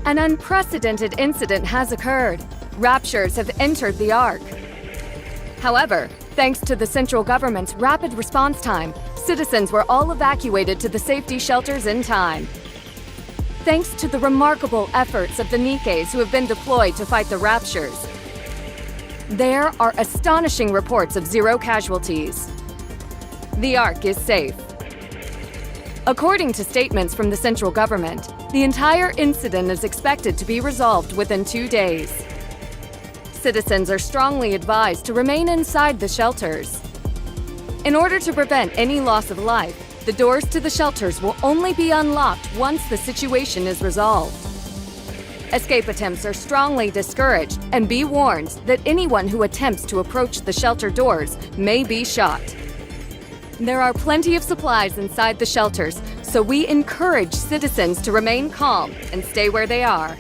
An unprecedented incident has occurred. Raptures have entered the Ark. However, thanks to the central government's rapid response time, citizens were all evacuated to the safety shelters in time. Thanks to the remarkable efforts of the Nikkes who have been deployed to fight the Raptures, there are astonishing reports of 0 casualties. The Ark is safe. According to statements from the central government, the entire incident is expected to be resolved within 2 days. Citizens are strongly advised to remain inside the shelters. In order to prevent any loss of life, the doors to the shelters will only be unlocked once the situation is resolved. Escape attempts are strongly discouraged, and be warned that anyone who attempts to approach the shelter doors may be shot. There are plenty of supplies inside the shelters, so we encourage citizens to remain calm and stay where they are.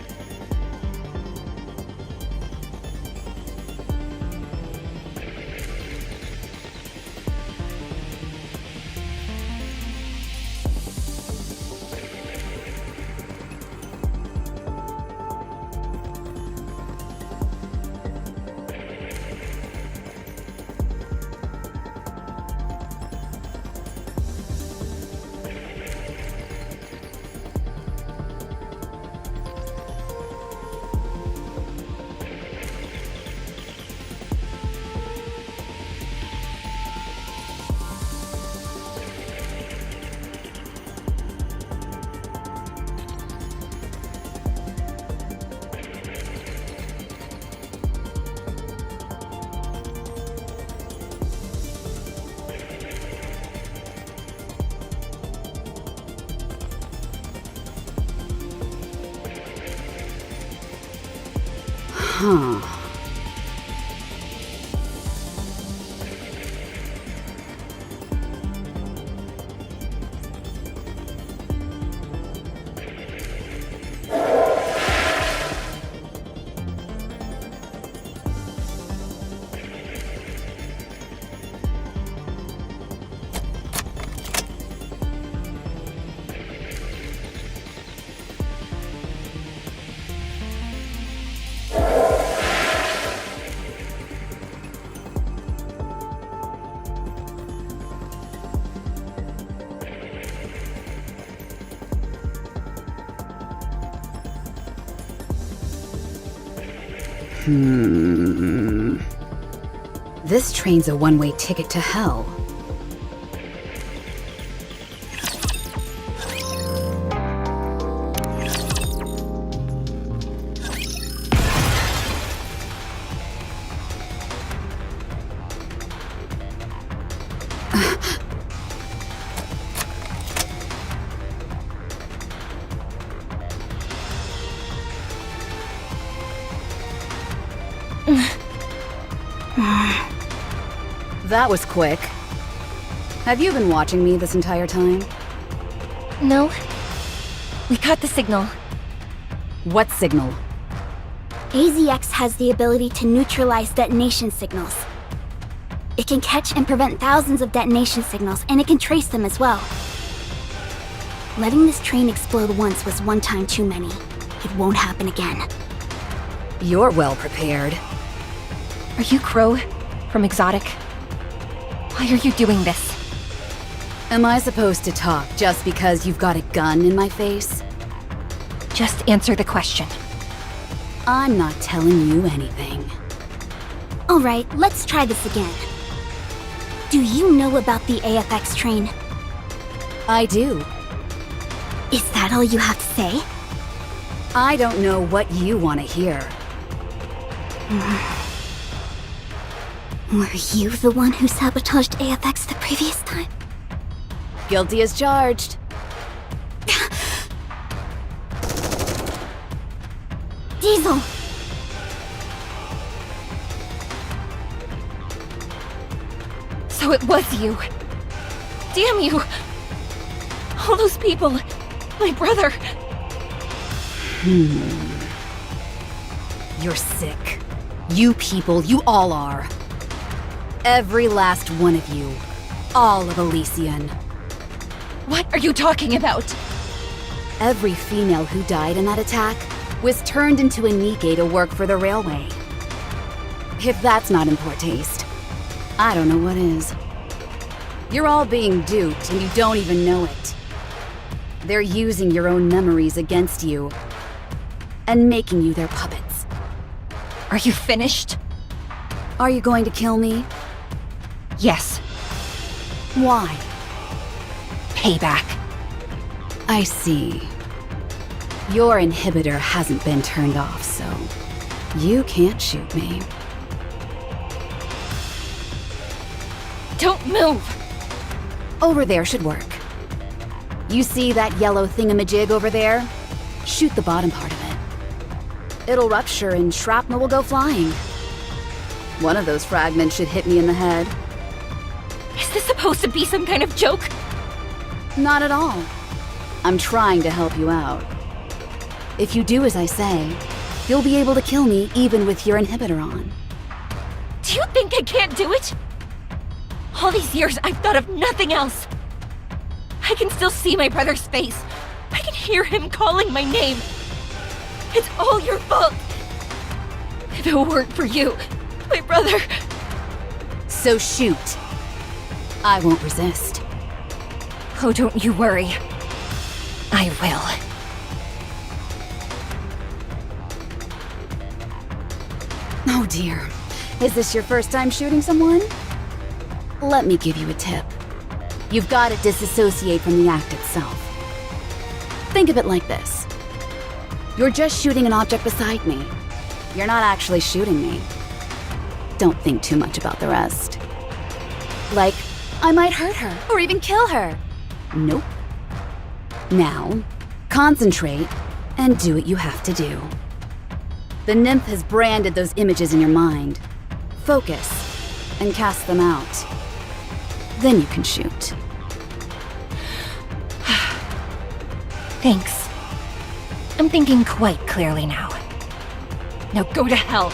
Huh. This train's a one-way ticket to hell. That was quick. Have you been watching me this entire time? No. We caught the signal. What signal? AZX has the ability to neutralize detonation signals. It can catch and prevent thousands of detonation signals, and it can trace them as well. Letting this train explode once was one time too many. It won't happen again. You're well prepared. Are you Crow? From Exotic? Why are you doing this? Am I supposed to talk just because you've got a gun in my face? Just answer the question. I'm not telling you anything. Alright, let's try this again. Do you know about the AFX train? I do. Is that all you have to say? I don't know what you want to hear. Were you the one who sabotaged AFX the previous time? Guilty as charged. Diesel! So it was you. Damn you! All those people. My brother. You're sick. You people, you all are. Every last one of you. All of Elysian. What are you talking about? Every female who died in that attack, was turned into a Nikke to work for the railway. If that's not in poor taste, I don't know what is. You're all being duped and you don't even know it. They're using your own memories against you and making you their puppets. Are you finished? Are you going to kill me? Yes. Why? Payback. I see. Your inhibitor hasn't been turned off, so you can't shoot me. Don't move! Over there should work. You see that yellow thingamajig over there? Shoot the bottom part of it. It'll rupture and shrapnel will go flying. One of those fragments should hit me in the head. Is this supposed to be some kind of joke? Not at all. I'm trying to help you out. If you do as I say, you'll be able to kill me even with your inhibitor on. Do you think I can't do it? All these years, I've thought of nothing else. I can still see my brother's face. I can hear him calling my name. It's all your fault. If it weren't for you, my brother... So shoot. I won't resist. Oh, don't you worry. I will. Oh dear. Is this your first time shooting someone? Let me give you a tip. You've got to disassociate from the act itself. Think of it like this. You're just shooting an object beside me. You're not actually shooting me. Don't think too much about the rest. Like, I might hurt her, or even kill her. Nope. Now, concentrate and do what you have to do. The nymph has branded those images in your mind. Focus and cast them out. Then you can shoot. Thanks. I'm thinking quite clearly now. Now go to hell.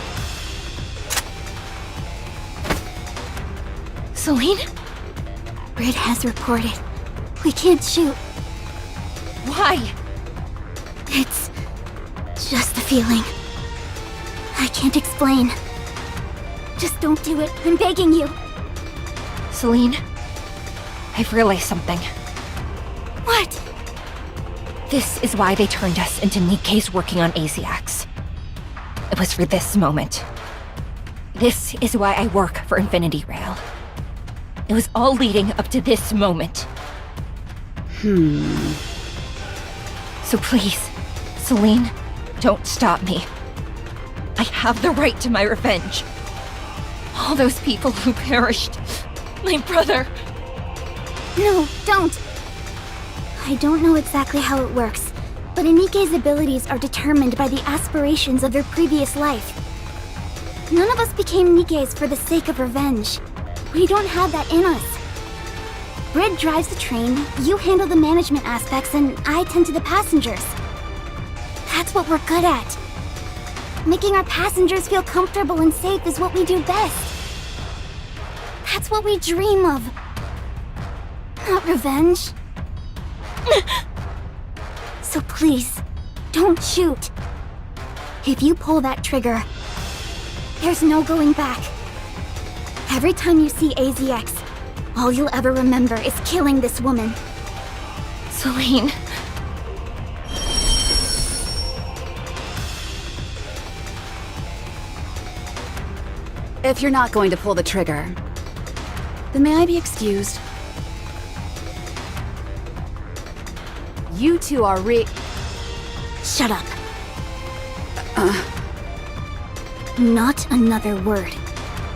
Celine? Grid has reported. We can't shoot. Why? It's just a feeling. I can't explain. Just don't do it. I'm begging you. Celine, I've realized something. What? This is why they turned us into Nikke's working on AZX. It was for this moment. This is why I work for Infinity Rail. It was all leading up to this moment. So please, Celine, don't stop me. I have the right to my revenge. All those people who perished. My brother. No, don't. I don't know exactly how it works, but Nikke's abilities are determined by the aspirations of their previous life. None of us became Nikke's for the sake of revenge. We don't have that in us. Brid drives the train, you handle the management aspects, and I tend to the passengers. That's what we're good at. Making our passengers feel comfortable and safe is what we do best. That's what we dream of. Not revenge. So please, don't shoot. If you pull that trigger, there's no going back. Every time you see AZX, all you'll ever remember is killing this woman. Celine. If you're not going to pull the trigger, then may I be excused? You two are Shut up. Not another word.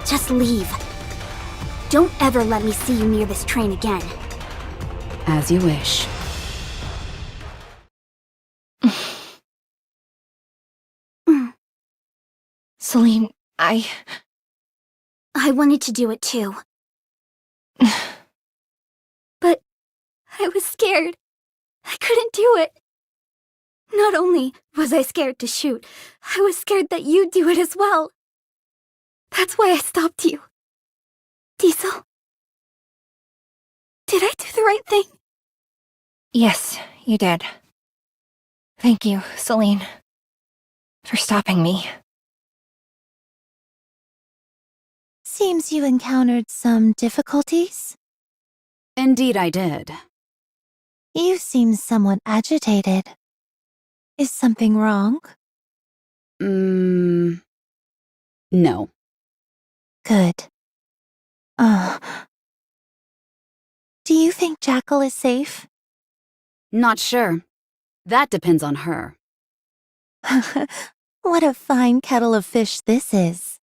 Just leave. Don't ever let me see you near this train again. as you wish. Celine, I wanted to do it too. But I was scared. I couldn't do it. Not only was I scared to shoot, I was scared that you'd do it as well. That's why I stopped you. Diesel? Did I do the right thing? Yes, you did. Thank you, Celine. for stopping me. Seems you encountered some difficulties. Indeed I did. You seem somewhat agitated. Is something wrong? No. Good. Do you think Jackal is safe? Not sure. That depends on her. What a fine kettle of fish this is.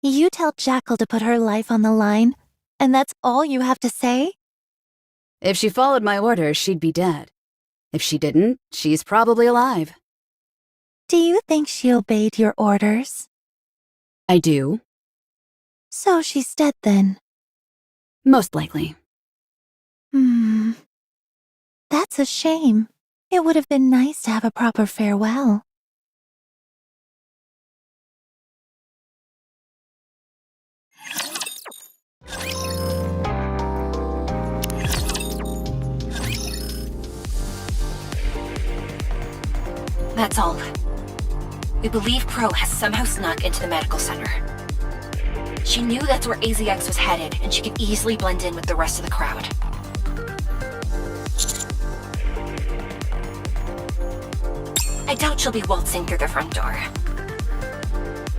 You tell Jackal to put her life on the line, and that's all you have to say? If she followed my orders, she'd be dead. If she didn't, she's probably alive. Do you think she obeyed your orders? I do. So she's dead then? Most likely. That's a shame. It would have been nice to have a proper farewell. That's all. We believe Crow has somehow snuck into the medical center. She knew that's where AZX was headed, and she could easily blend in with the rest of the crowd. I doubt she'll be waltzing through the front door.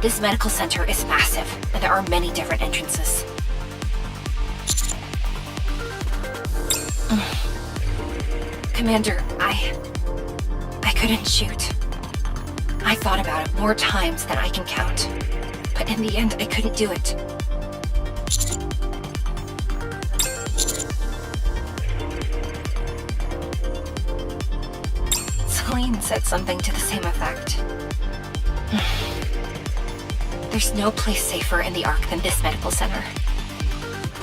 This medical center is massive, and there are many different entrances. Commander, I couldn't shoot. I thought about it more times than I can count, but in the end, I couldn't do it. Celine said something to the same effect. There's no place safer in the Ark than this medical center.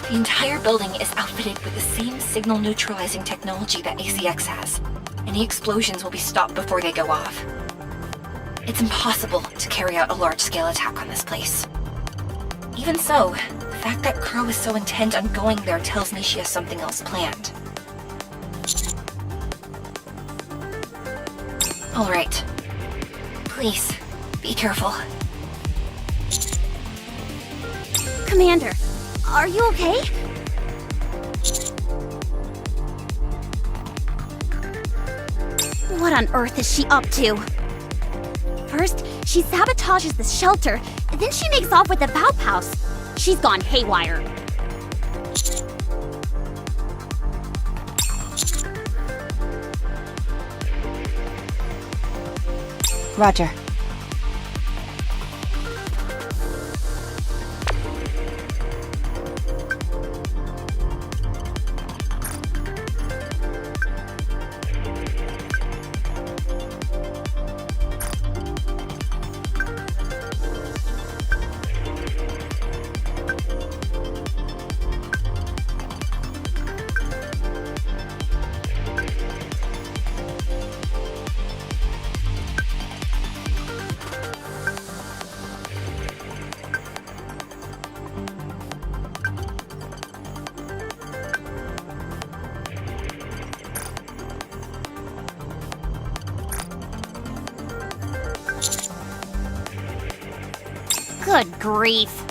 The entire building is outfitted with the same signal-neutralizing technology that AZX has. Any explosions will be stopped before they go off. It's impossible to carry out a large-scale attack on this place. Even so, the fact that Crow is so intent on going there tells me she has something else planned. All right. Please, be careful. Commander, are you okay? What on earth is she up to? First, she sabotages the shelter, then she makes off with the Valp House. She's gone haywire. Roger. Good grief.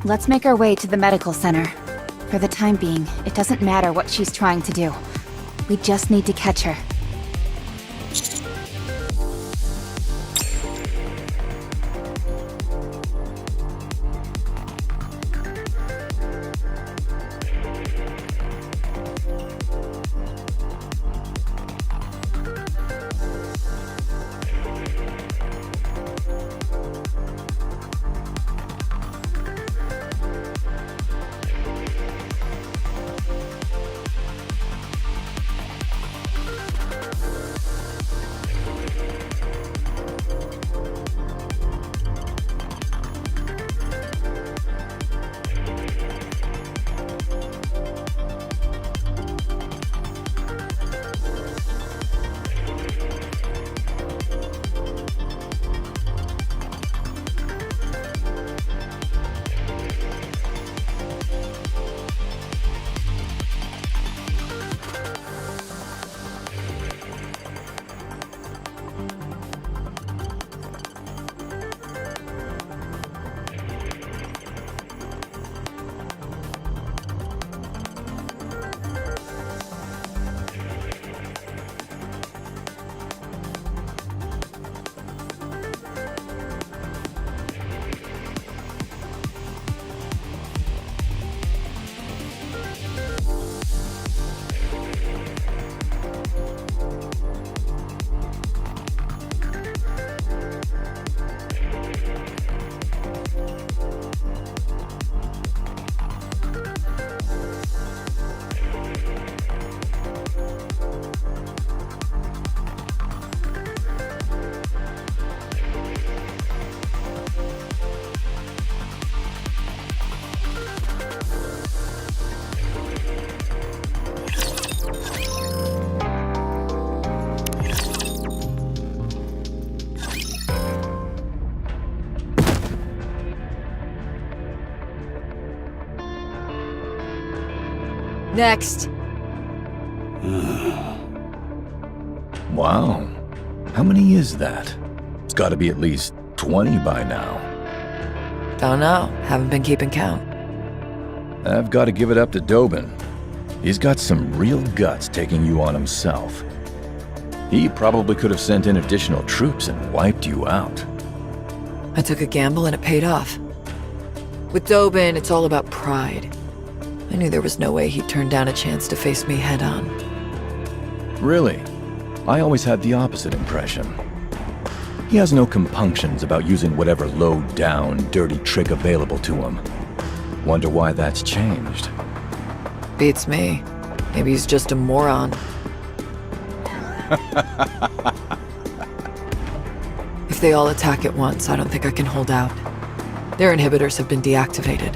Let's make our way to the medical center. For the time being, it doesn't matter what she's trying to do. We just need to catch her. Next. Wow. How many is that? It's gotta be at least 20 by now. Don't know. Haven't been keeping count. I've gotta give it up to Dobin. He's got some real guts taking you on himself. He probably could have sent in additional troops and wiped you out. I took a gamble and it paid off. With Dobin, it's all about pride. I knew there was no way he'd turn down a chance to face me head on. Really? I always had the opposite impression. He has no compunctions about using whatever low-down, dirty trick available to him. Wonder why that's changed. Beats me. Maybe he's just a moron. If they all attack at once, I don't think I can hold out. Their inhibitors have been deactivated,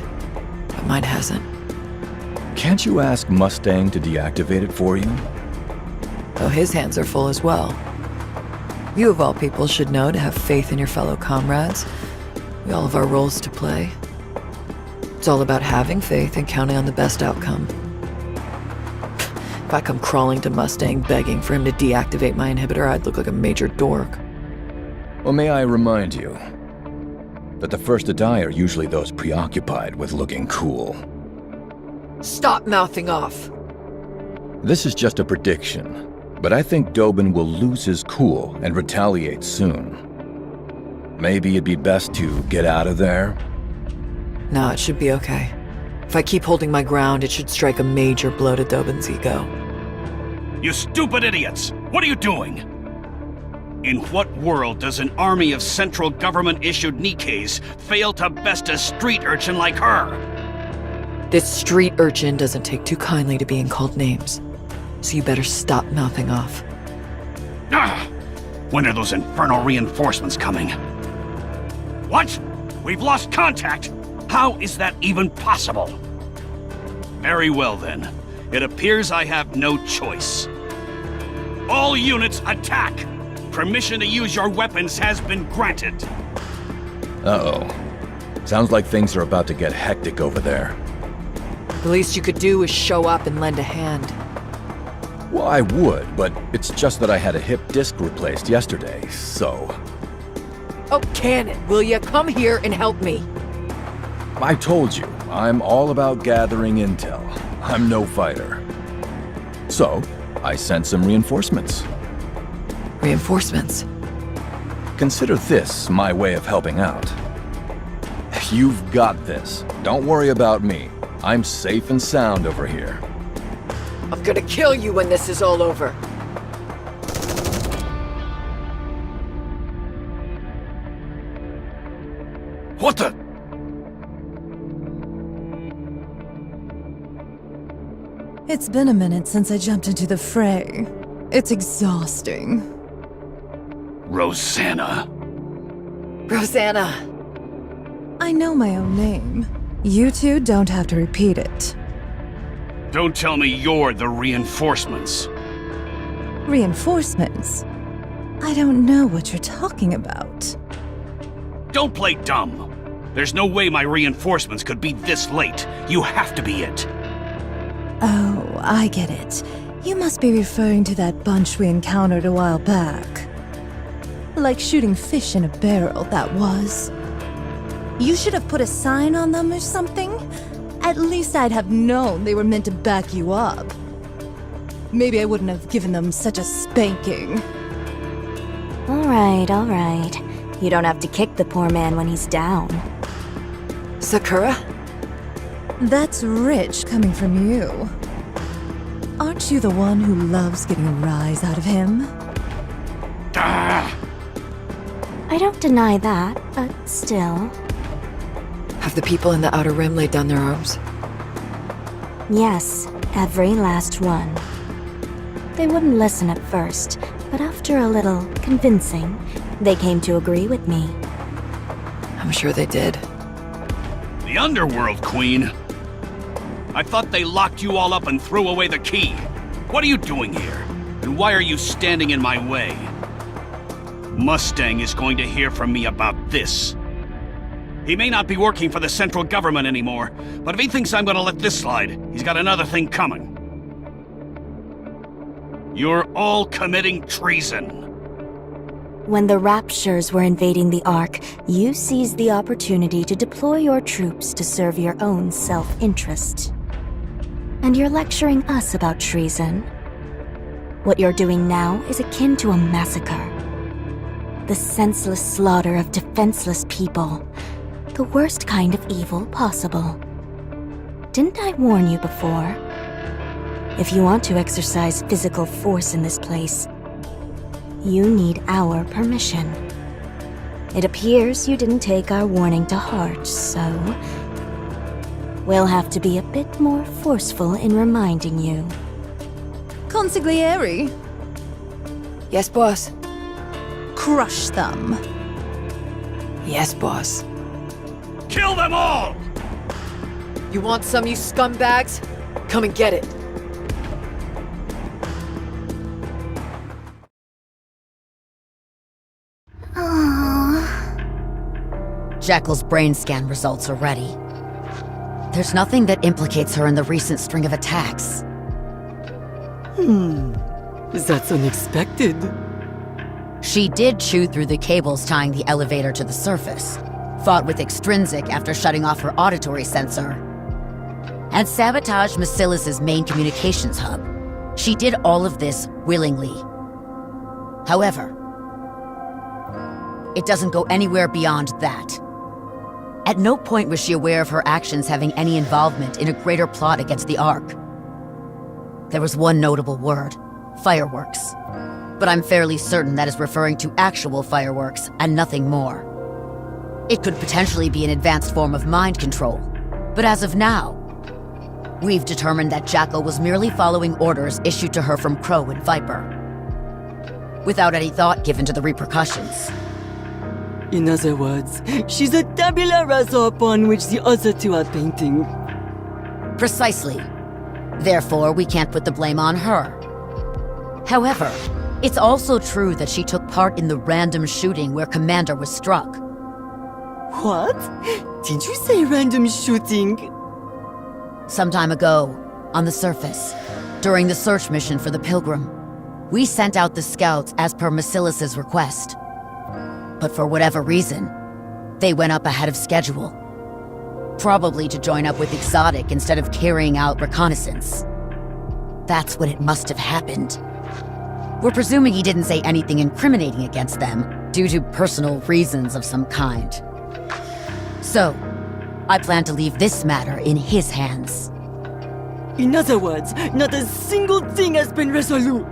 but mine hasn't. Can't you ask Mustang to deactivate it for you? Though his hands are full as well. You of all people should know to have faith in your fellow comrades. We all have our roles to play. It's all about having faith and counting on the best outcome. If I come crawling to Mustang begging for him to deactivate my inhibitor, I'd look like a major dork. Well, may I remind you that the first to die are usually those preoccupied with looking cool. Stop mouthing off! This is just a prediction, but I think Dobin will lose his cool and retaliate soon. Maybe it'd be best to get out of there? No, it should be okay. If I keep holding my ground, it should strike a major blow to Dobin's ego. You stupid idiots! What are you doing? In what world does an army of central government-issued Nikkes fail to best a street urchin like her? This street urchin doesn't take too kindly to being called names, so you better stop mouthing off. Ah! When are those infernal reinforcements coming? What? We've lost contact? How is that even possible? Very well then. It appears I have no choice. All units attack! Permission to use your weapons has been granted. Uh-oh. Sounds like things are about to get hectic over there. The least you could do is show up and lend a hand. Well, I would, but it's just that I had a hip disc replaced yesterday, so... Oh, Cannon, will ya? Come here and help me. I told you, I'm all about gathering intel. I'm no fighter. So, I sent some reinforcements. Reinforcements? Consider this my way of helping out. You've got this. Don't worry about me. I'm safe and sound over here. I'm gonna kill you when this is all over. What the? It's been a minute since I jumped into the fray. It's exhausting. Rosanna. Rosanna! I know my own name. You two don't have to repeat it. Don't tell me you're the reinforcements. Reinforcements? I don't know what you're talking about. Don't play dumb. There's no way my reinforcements could be this late. You have to be it. Oh, I get it. You must be referring to that bunch we encountered a while back. Like shooting fish in a barrel, that was. You should have put a sign on them or something. At least I'd have known they were meant to back you up. Maybe I wouldn't have given them such a spanking. All right. You don't have to kick the poor man when he's down. Sakura? That's rich coming from you. Aren't you the one who loves getting a rise out of him? Ah! I don't deny that, but still. Have the people in the Outer Rim laid down their arms? Yes, every last one. They wouldn't listen at first, but after a little convincing, they came to agree with me. I'm sure they did. The Underworld, Queen. I thought they locked you all up and threw away the key. What are you doing here? And why are you standing in my way? Mustang is going to hear from me about this. He may not be working for the central government anymore, but if he thinks I'm gonna let this slide, he's got another thing coming. You're all committing treason. When the Raptures were invading the Ark, you seized the opportunity to deploy your troops to serve your own self-interest. And you're lecturing us about treason. What you're doing now is akin to a massacre. The senseless slaughter of defenseless people. The worst kind of evil possible. Didn't I warn you before? If you want to exercise physical force in this place, you need our permission. It appears you didn't take our warning to heart, so we'll have to be a bit more forceful in reminding you. Consigliere, Yes, boss. crush them. Yes, boss. Kill them all! You want some, you scumbags? Come and get it. Jackal's brain scan results are ready. There's nothing that implicates her in the recent string of attacks. That's unexpected. She did chew through the cables tying the elevator to the surface, fought with Extrinsic after shutting off her auditory sensor, and sabotaged Macilis's main communications hub. She did all of this willingly. However, it doesn't go anywhere beyond that. At no point was she aware of her actions having any involvement in a greater plot against the Ark. There was one notable word, fireworks. But I'm fairly certain that is referring to actual fireworks and nothing more. It could potentially be an advanced form of mind control. But as of now, we've determined that Jackal was merely following orders issued to her from Crow and Viper, without any thought given to the repercussions. In other words, she's a tabula rasa upon which the other two are painting. Precisely. Therefore, we can't put the blame on her. However, it's also true that she took part in the random shooting where Commander was struck. What? Did you say random shooting? Some time ago, on the surface, during the search mission for the Pilgrim, we sent out the scouts as per Macilis's request. But for whatever reason, they went up ahead of schedule. Probably to join up with Exotic instead of carrying out reconnaissance. That's when it must have happened. We're presuming he didn't say anything incriminating against them due to personal reasons of some kind. So, I plan to leave this matter in his hands. In other words, not a single thing has been resolute.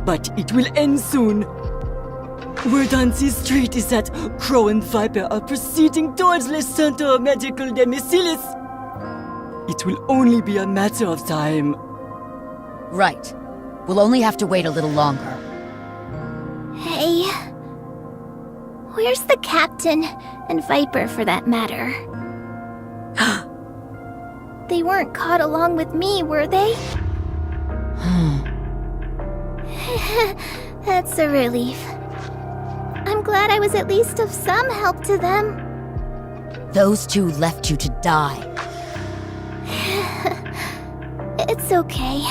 But it will end soon. Word on this street is that Crow and Viper are proceeding towards the Center of Magical Demicilis. It will only be a matter of time. Right. We'll only have to wait a little longer. Hey. Where's the captain? And Viper, for that matter. They weren't caught along with me, were they? That's a relief. I'm glad I was at least of some help to them. Those two left you to die. It's okay.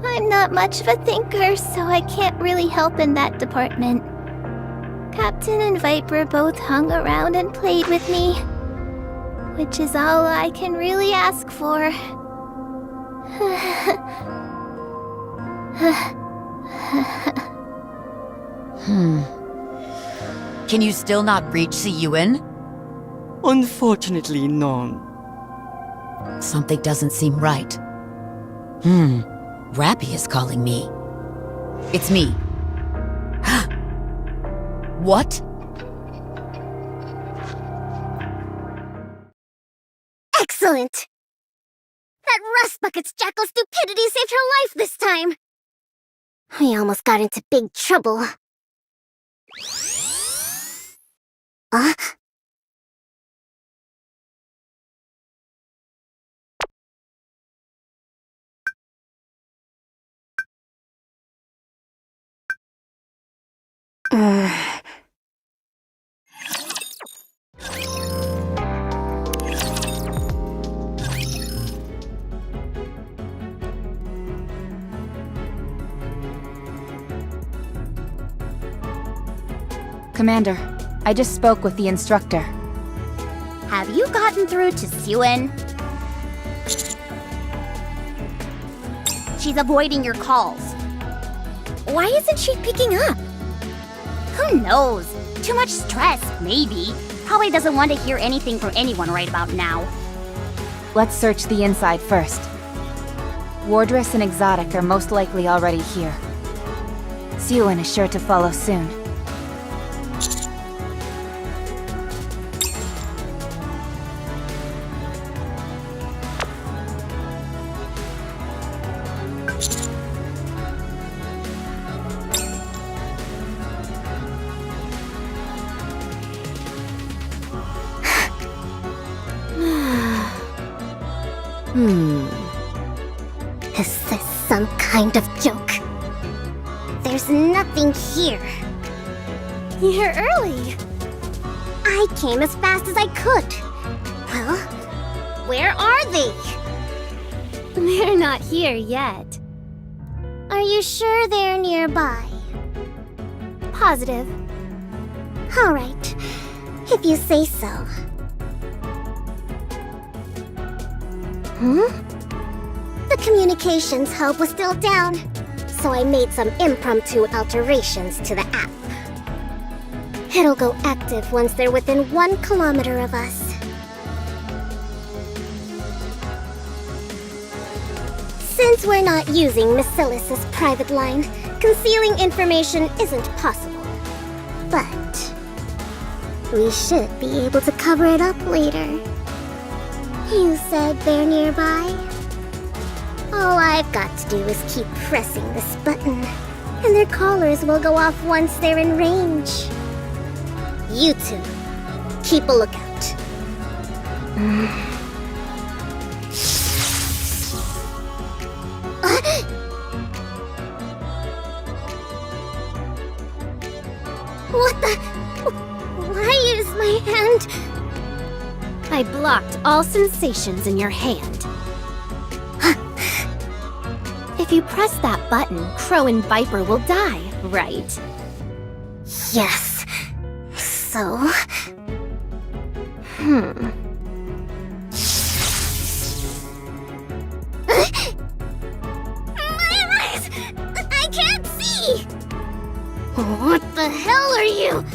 I'm not much of a thinker, so I can't really help in that department. Captain and Viper both hung around and played with me, which is all I can really ask for. Can you still not reach Siyuan? Unfortunately, no. Something doesn't seem right. Rappy is calling me. It's me. What? Excellent! That rust bucket's Jackal stupidity saved her life this time! We almost got into big trouble. Commander, I just spoke with the instructor. Have you gotten through to Suen? She's avoiding your calls. Why isn't she picking up? Who knows? Too much stress, maybe. Probably doesn't want to hear anything from anyone right about now. Let's search the inside first. Wardress and Exotic are most likely already here. Suen is sure to follow soon. Is this some kind of joke? There's nothing here. You're early. I came as fast as I could. Well, where are they? They're not here yet. Are you sure they're nearby? Positive. All right, if you say so. The communications hub was still down, so I made some impromptu alterations to the app. It'll go active once they're within 1 kilometer of us. Since we're not using Miscella's private line, concealing information isn't possible. But we should be able to cover it up later. You said they're nearby? All I've got to do is keep pressing this button, and their collars will go off once they're in range. You two, keep a lookout. What the? Why is my hand? I blocked all sensations in your hand. If you press that button, Crow and Viper will die, right? Yes. So... My eyes! I can't see! What the hell are you?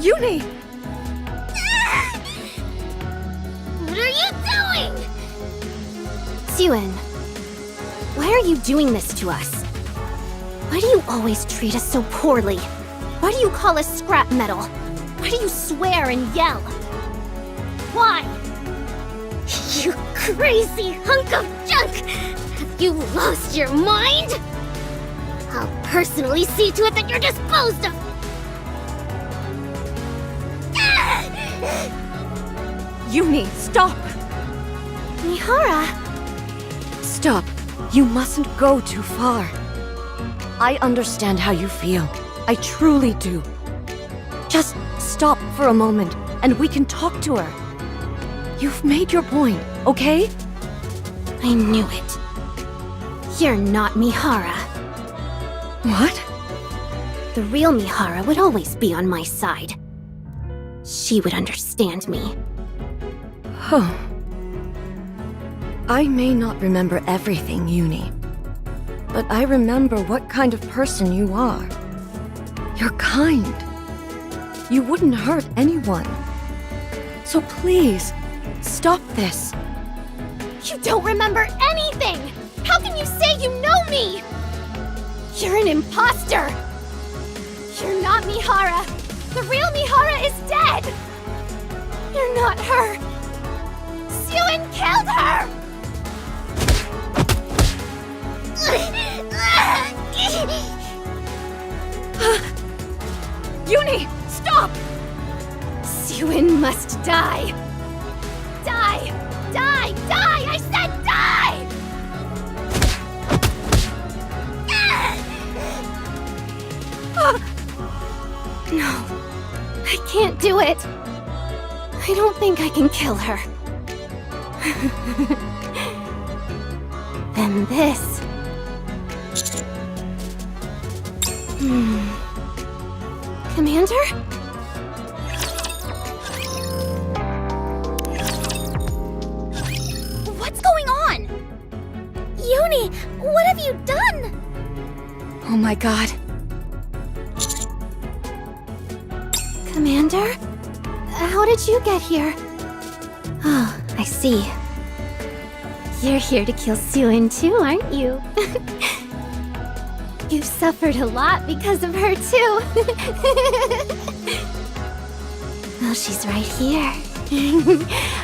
Uni! What are you doing? Suen, why are you doing this to us? Why do you always treat us so poorly? Why do you call us scrap metal? Why do you swear and yell? Why? You crazy hunk of junk! Have you lost your mind? I'll personally see to it that you're disposed of! Uni, stop! Mihara! Stop. You mustn't go too far. I understand how you feel. I truly do. Just stop for a moment, and we can talk to her. You've made your point, okay? I knew it. You're not Mihara. What? The real Mihara would always be on my side. She would understand me. Oh. I may not remember everything, Uni. But I remember what kind of person you are. You're kind. You wouldn't hurt anyone. So please, stop this. You don't remember anything! How can you say you know me? You're an imposter! You're not Mihara! The real Mihara is dead! You're not her! Suen killed her! Uni, stop! Suen must die! Die! Die! Die! I said die! No, I can't do it. I don't think I can kill her. Then this. Commander? What's going on? Uni, what have you done? Oh my god. Commander? How did you get here? Oh, I see. You're here to kill Suin too, aren't you? You've suffered a lot because of her too. Well, she's right here.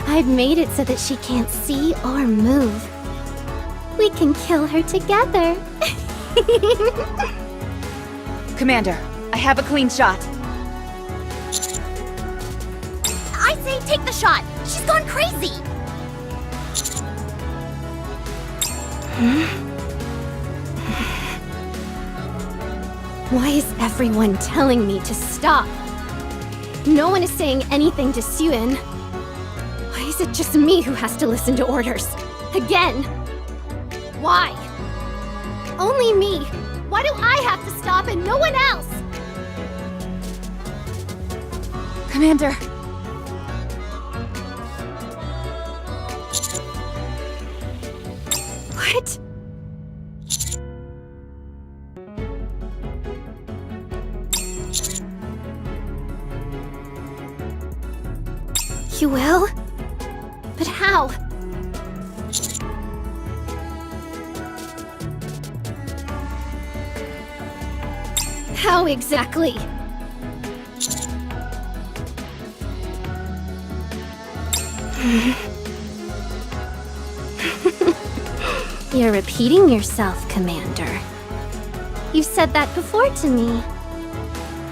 I've made it so that she can't see or move. We can kill her together. Commander, I have a clean shot. I say take the shot! She's gone crazy! Why is everyone telling me to stop? No one is saying anything to Suin. Why is it just me who has to listen to orders? Again? Why? Only me. Why do I have to stop and no one else? Commander. What? You will? But how? How exactly? You're repeating yourself, Commander. You've said that before to me.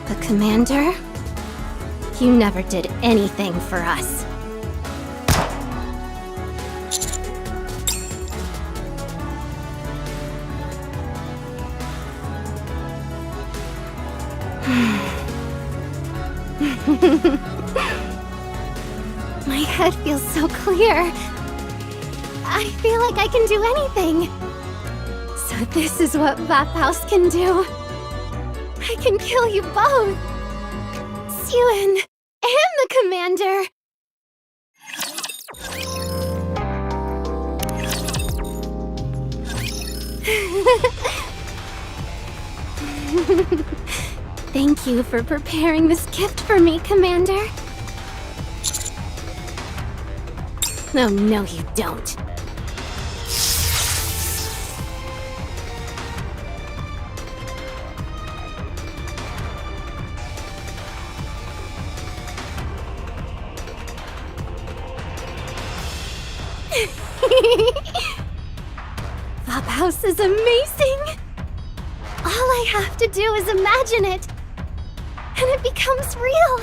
But Commander, you never did anything for us. My head feels so clear. I feel like I can do anything. So this is what Vaphaus can do. I can kill you both. Suin and the Commander. Thank you for preparing this gift for me, Commander. Oh, no, you don't. Vaphaus is amazing! All I have to do is imagine it, and it becomes real!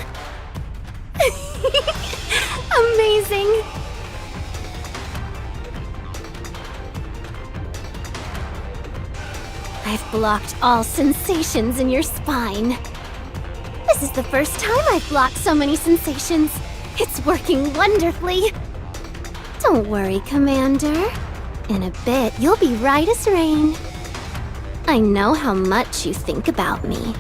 Amazing! I've blocked all sensations in your spine. This is the first time I've blocked so many sensations. It's working wonderfully. Don't worry, Commander. In a bit, you'll be right as rain. I know how much you think about me.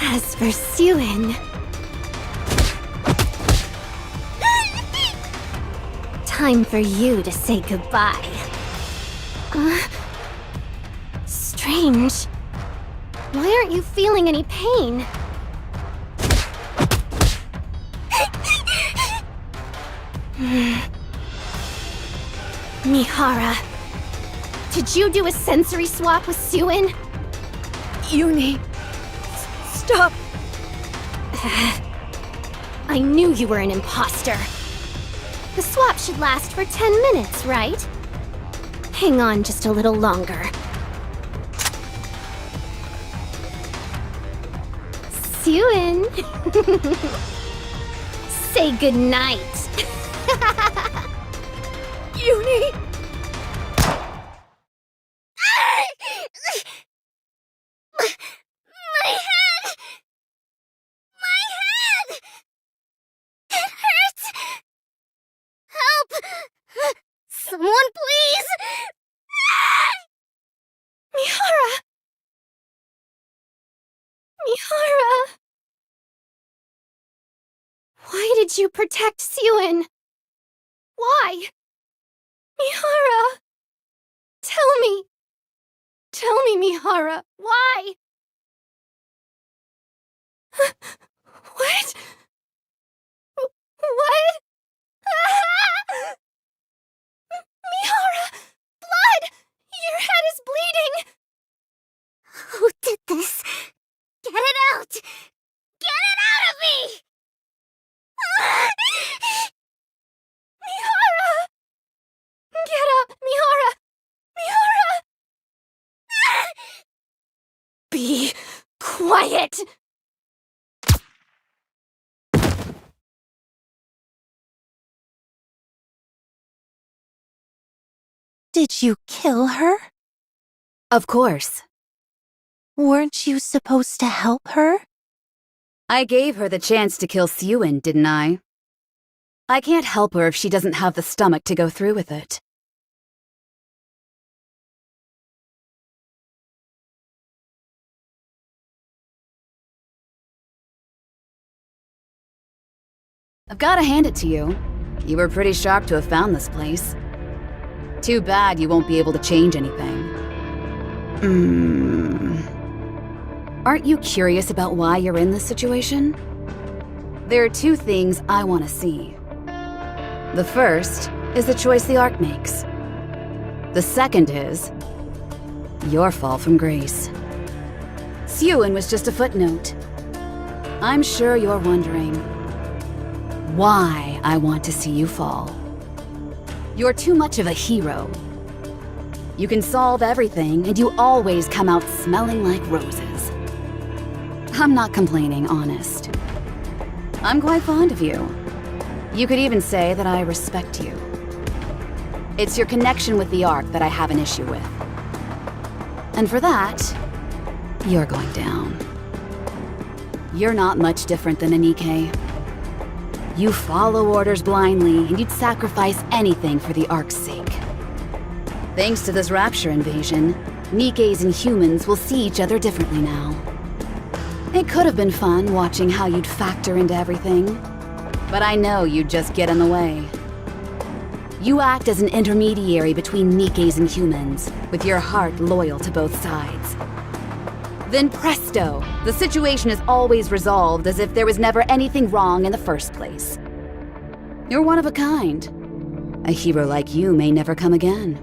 As for Suin... Time for you to say goodbye. Strange. Why aren't you feeling any pain? Mihara, did you do a sensory swap with Suin? Uni. Stop. I knew you were an imposter. The swap should last for 10 minutes, right? Hang on just a little longer. Suin. Say goodnight. Uni. My head! My head! It hurts! Help! Someone please! Mihara! Mihara! Why did you protect Siwin? Why? Mihara! Tell me! Tell me, Mihara, why? What? What? Mihara! Blood! Your head is bleeding! Who did this? Get it out! Get it out of me! Mihara! Get up, Mihara! Mihara! Be quiet! Did you kill her? Of course. Weren't you supposed to help her? I gave her the chance to kill Siwin, didn't I? I can't help her if she doesn't have the stomach to go through with it. I've gotta hand it to you. You were pretty shocked to have found this place. Too bad you won't be able to change anything. Aren't you curious about why you're in this situation? There are two things I want to see. The first is the choice the Ark makes. The second is your fall from grace. Siwin was just a footnote. I'm sure you're wondering why I want to see you fall. You're too much of a hero. You can solve everything, and you always come out smelling like roses. I'm not complaining, honest. I'm quite fond of you. You could even say that I respect you. It's your connection with the Ark that I have an issue with. And for that, you're going down. You're not much different than a Nikke. You follow orders blindly, and you'd sacrifice anything for the Ark's sake. Thanks to this Rapture invasion, Nikkes and humans will see each other differently now. It could have been fun watching how you'd factor into everything, but I know you'd just get in the way. You act as an intermediary between Nikkes and humans, with your heart loyal to both sides. Then presto, the situation is always resolved as if there was never anything wrong in the first place. You're one of a kind. A hero like you may never come again.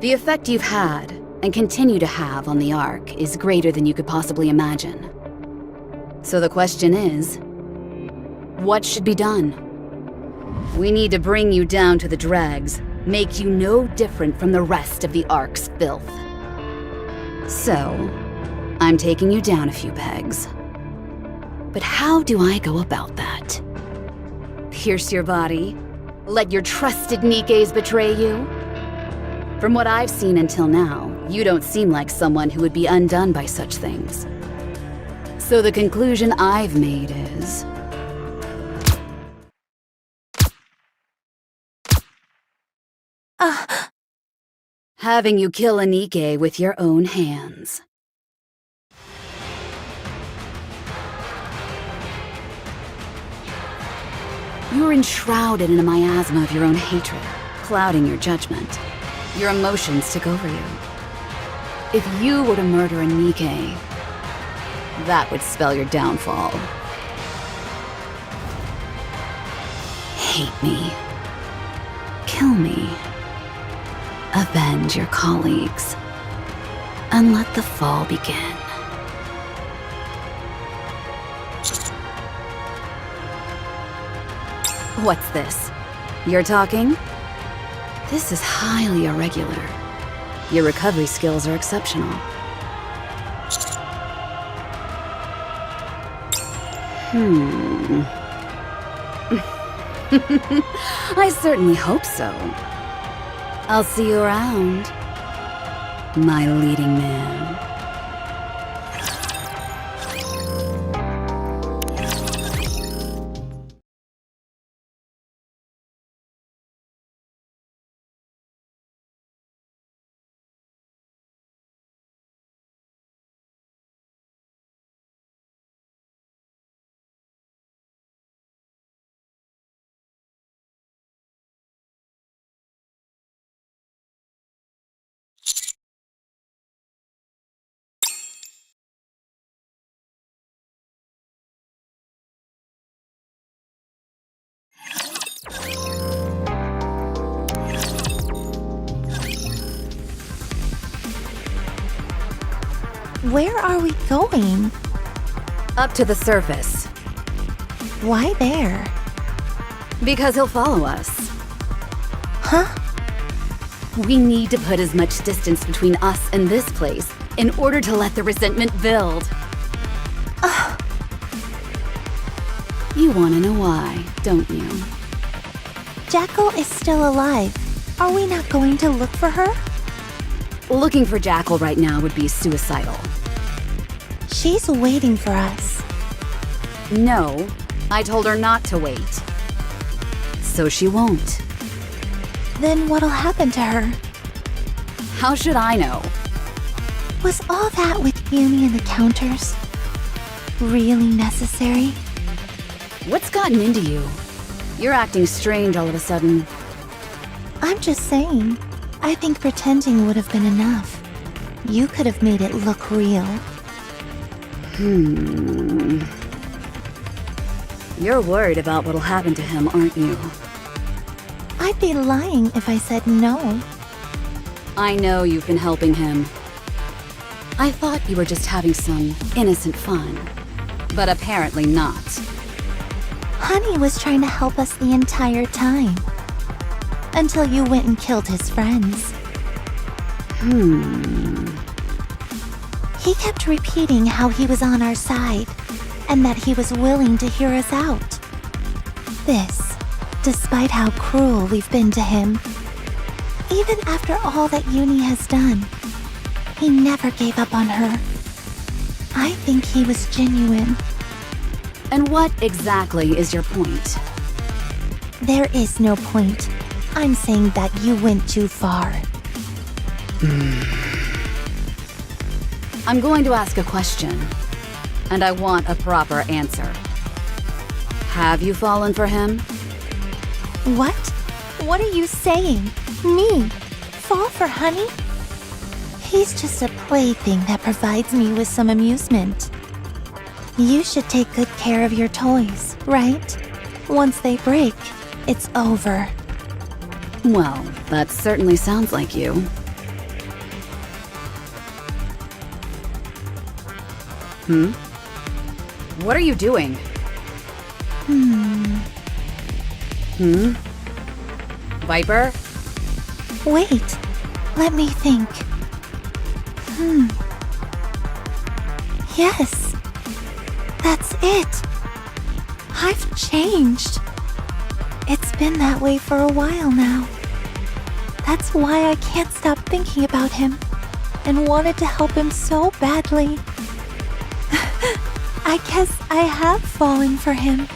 The effect you've had, and continue to have on the Ark, is greater than you could possibly imagine. So the question is, what should be done? We need to bring you down to the dregs, make you no different from the rest of the Ark's filth. So, I'm taking you down a few pegs. But how do I go about that? Pierce your body? Let your trusted Nikkes betray you? From what I've seen until now, you don't seem like someone who would be undone by such things. So the conclusion I've made is... having you kill a Nikke with your own hands. You're enshrouded in a miasma of your own hatred, clouding your judgment. Your emotions took over you. If you were to murder a Nikke, that would spell your downfall. Hate me. Kill me. Avenge your colleagues. And let the fall begin. What's this? You're talking? This is highly irregular. Your recovery skills are exceptional. I certainly hope so. I'll see you around, my leading man. Where are we going? Up to the surface. Why there? Because he'll follow us. Huh? We need to put as much distance between us and this place in order to let the resentment build. You wanna know why, don't you? Jackal is still alive. Are we not going to look for her? Looking for Jackal right now would be suicidal. She's waiting for us. No, I told her not to wait. So she won't. Then what'll happen to her? How should I know? Was all that with Yumi and the counters really necessary? What's gotten into you? You're acting strange all of a sudden. I'm just saying. I think pretending would have been enough. You could have made it look real. You're worried about what'll happen to him, aren't you? I'd be lying if I said no. I know you've been helping him. I thought you were just having some innocent fun. But apparently not. Honey was trying to help us the entire time. Until you went and killed his friends. He kept repeating how he was on our side, and that he was willing to hear us out. This, despite how cruel we've been to him. Even after all that Uni has done, he never gave up on her. I think he was genuine. And what exactly is your point? There is no point. I'm saying that you went too far. I'm going to ask a question, and I want a proper answer. Have you fallen for him? What? What are you saying? Me? Fall for Honey? He's just a plaything that provides me with some amusement. You should take good care of your toys, right? Once they break, it's over. Well, that certainly sounds like you. What are you doing? Viper? Wait, let me think. Yes, that's it. I've changed. It's been that way for a while now. That's why I can't stop thinking about him and wanted to help him so badly. I guess I have fallen for him.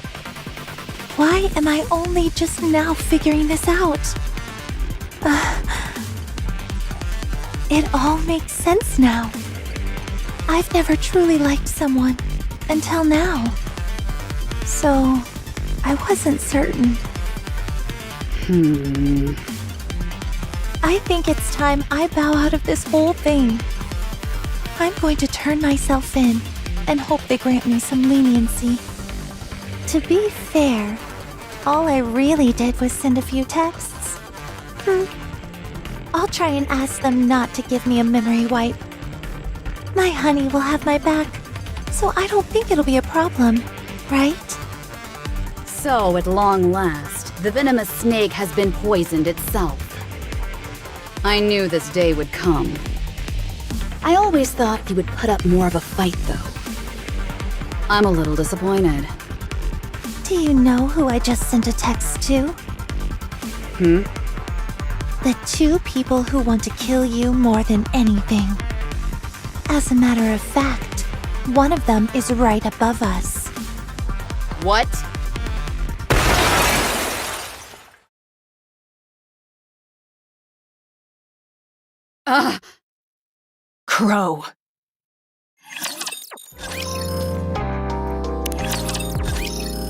Why am I only just now figuring this out? It all makes sense now. I've never truly liked someone until now. So, I wasn't certain. I think it's time I bow out of this whole thing. I'm going to turn myself in and hope they grant me some leniency. To be fair, all I really did was send a few texts. I'll try and ask them not to give me a memory wipe. My honey will have my back, so I don't think it'll be a problem, right? So, at long last, the venomous snake has been poisoned itself. I knew this day would come. I always thought you would put up more of a fight, though. I'm a little disappointed. Do you know who I just sent a text to? The two people who want to kill you more than anything. As a matter of fact, one of them is right above us. What? Crow.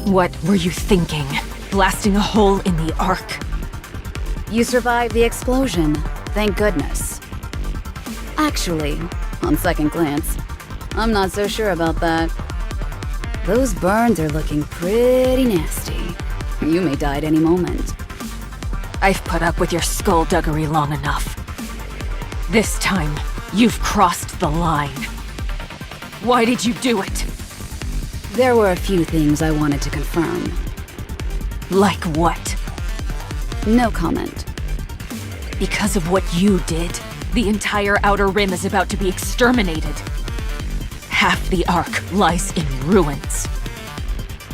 What were you thinking? Blasting a hole in the Ark? You survived the explosion, thank goodness. Actually, on second glance, I'm not so sure about that. Those burns are looking pretty nasty. You may die at any moment. I've put up with your skullduggery long enough. This time, you've crossed the line. Why did you do it? There were a few things I wanted to confirm. Like what? No comment. Because of what you did, the entire Outer Rim is about to be exterminated. Half the Ark lies in ruins.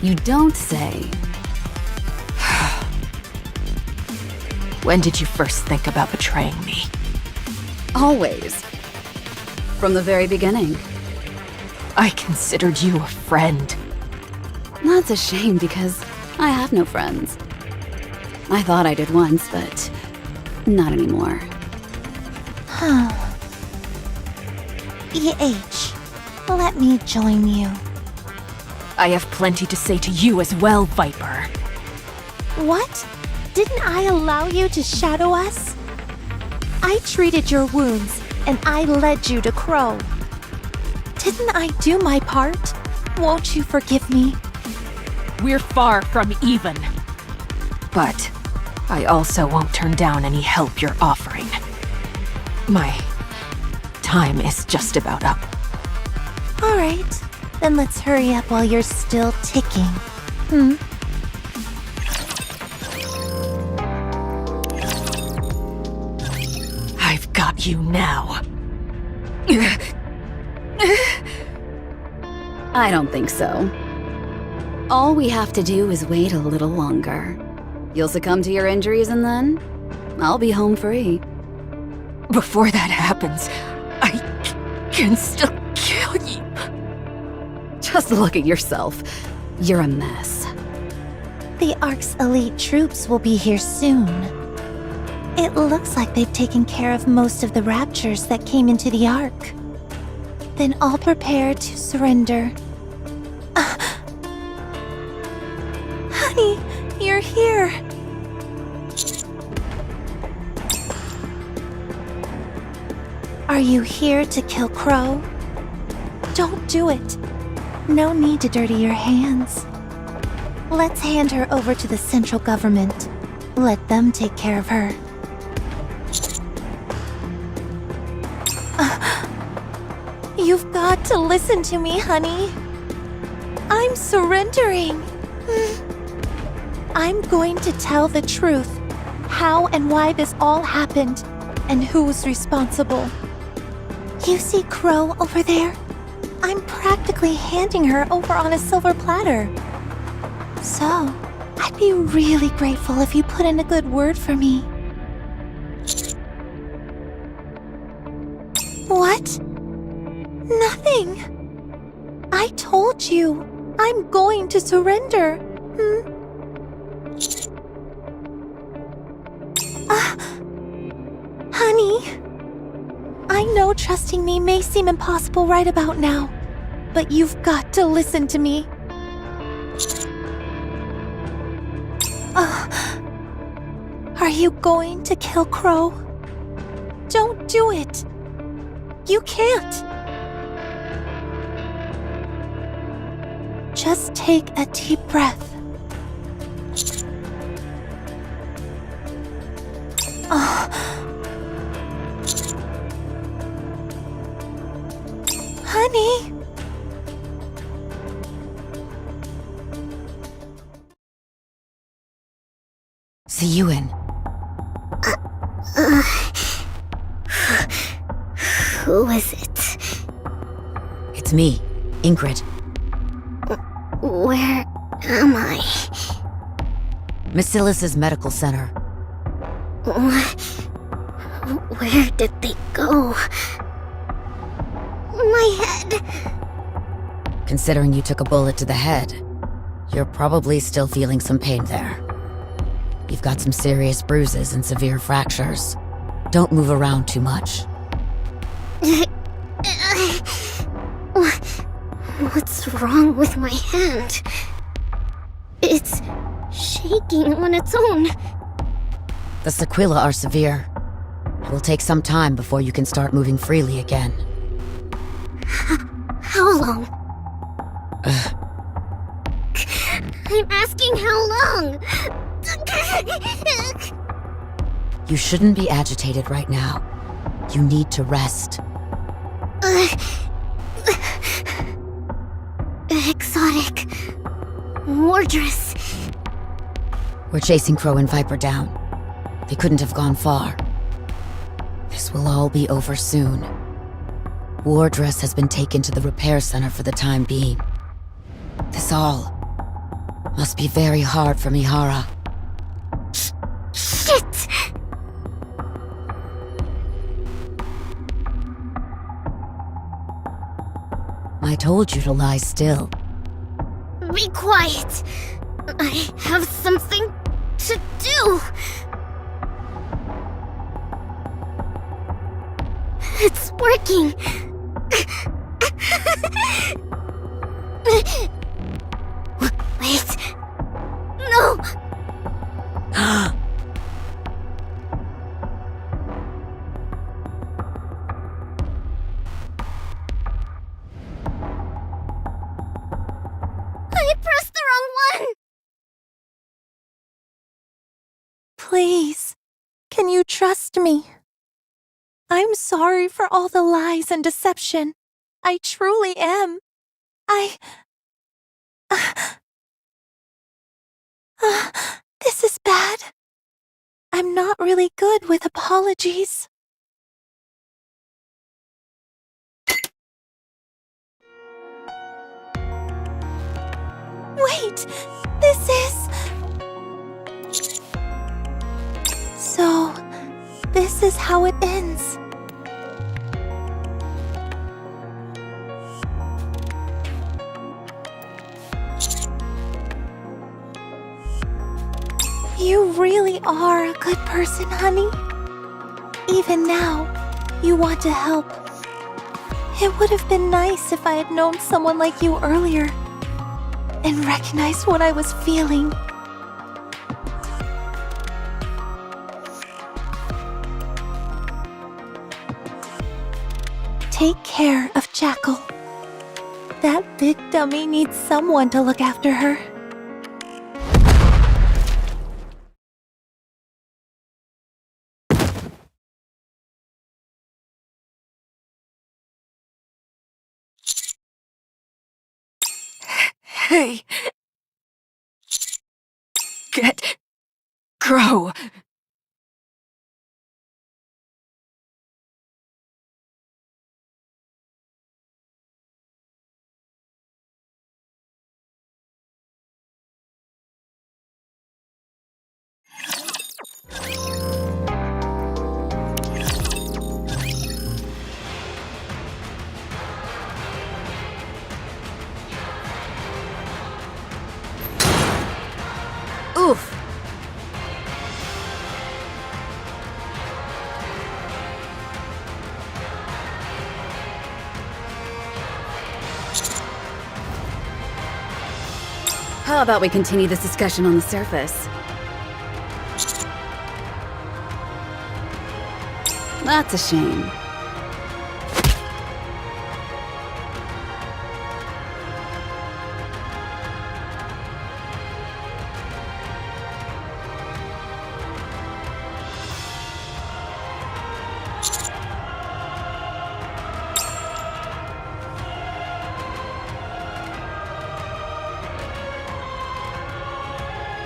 You don't say. When did you first think about betraying me? Always. From the very beginning. I considered you a friend. That's a shame because I have no friends. I thought I did once, but not anymore. Let me join you. I have plenty to say to you as well, Viper. What? Didn't I allow you to shadow us? I treated your wounds, and I led you to Crow. Didn't I do my part? Won't you forgive me? We're far from even. But I also won't turn down any help you're offering. My time is just about up. All right, then let's hurry up while you're still ticking. I've got you now. I don't think so. All we have to do is wait a little longer. You'll succumb to your injuries and then I'll be home free. Before that happens, I can still kill you. Just look at yourself. You're a mess. The Ark's elite troops will be here soon. It looks like they've taken care of most of the raptures that came into the Ark. Then all prepare to surrender. Honey, you're here. Are you here to kill Crow? Don't do it. No need to dirty your hands. Let's hand her over to the central government. Let them take care of her. You've got to listen to me, honey. I'm surrendering. I'm going to tell the truth. How and why this all happened, and who's responsible. You see Crow over there? I'm practically handing her over on a silver platter. So, I'd be really grateful if you put in a good word for me. What? Nothing. I told you, I'm going to surrender. Honey, I know trusting me may seem impossible right about now, but you've got to listen to me. Are you going to kill Crow? Don't do it. You can't. Just take a deep breath. Honey. Siyuin. Who is it? It's me, Ingrid. Where am I? Macilis's medical center. Where did they go? My head! Considering you took a bullet to the head, you're probably still feeling some pain there. You've got some serious bruises and severe fractures. Don't move around too much. What's wrong with my hand? It's shaking on its own. The sequelae are severe. It will take some time before you can start moving freely again. How long? I'm asking how long? You shouldn't be agitated right now. You need to rest. Exotic. Wardress. We're chasing Crow and Viper down. They couldn't have gone far. This will all be over soon. Wardress has been taken to the repair center for the time being. This all must be very hard for Mihara. Shit! I told you to lie still. Be quiet. I have something to do. It's working. Wait. No. I pressed the wrong one. Please, can you trust me? I'm sorry for all the lies and deception. I truly am. This is bad. I'm not really good with apologies. Wait, this is... So, this is how it ends. You really are a good person, honey. Even now, you want to help. It would have been nice if I had known someone like you earlier and recognized what I was feeling. Take care of Jackal. That big dummy needs someone to look after her. Hey! Get... Crow! Oof! How about we continue this discussion on the surface? That's a shame.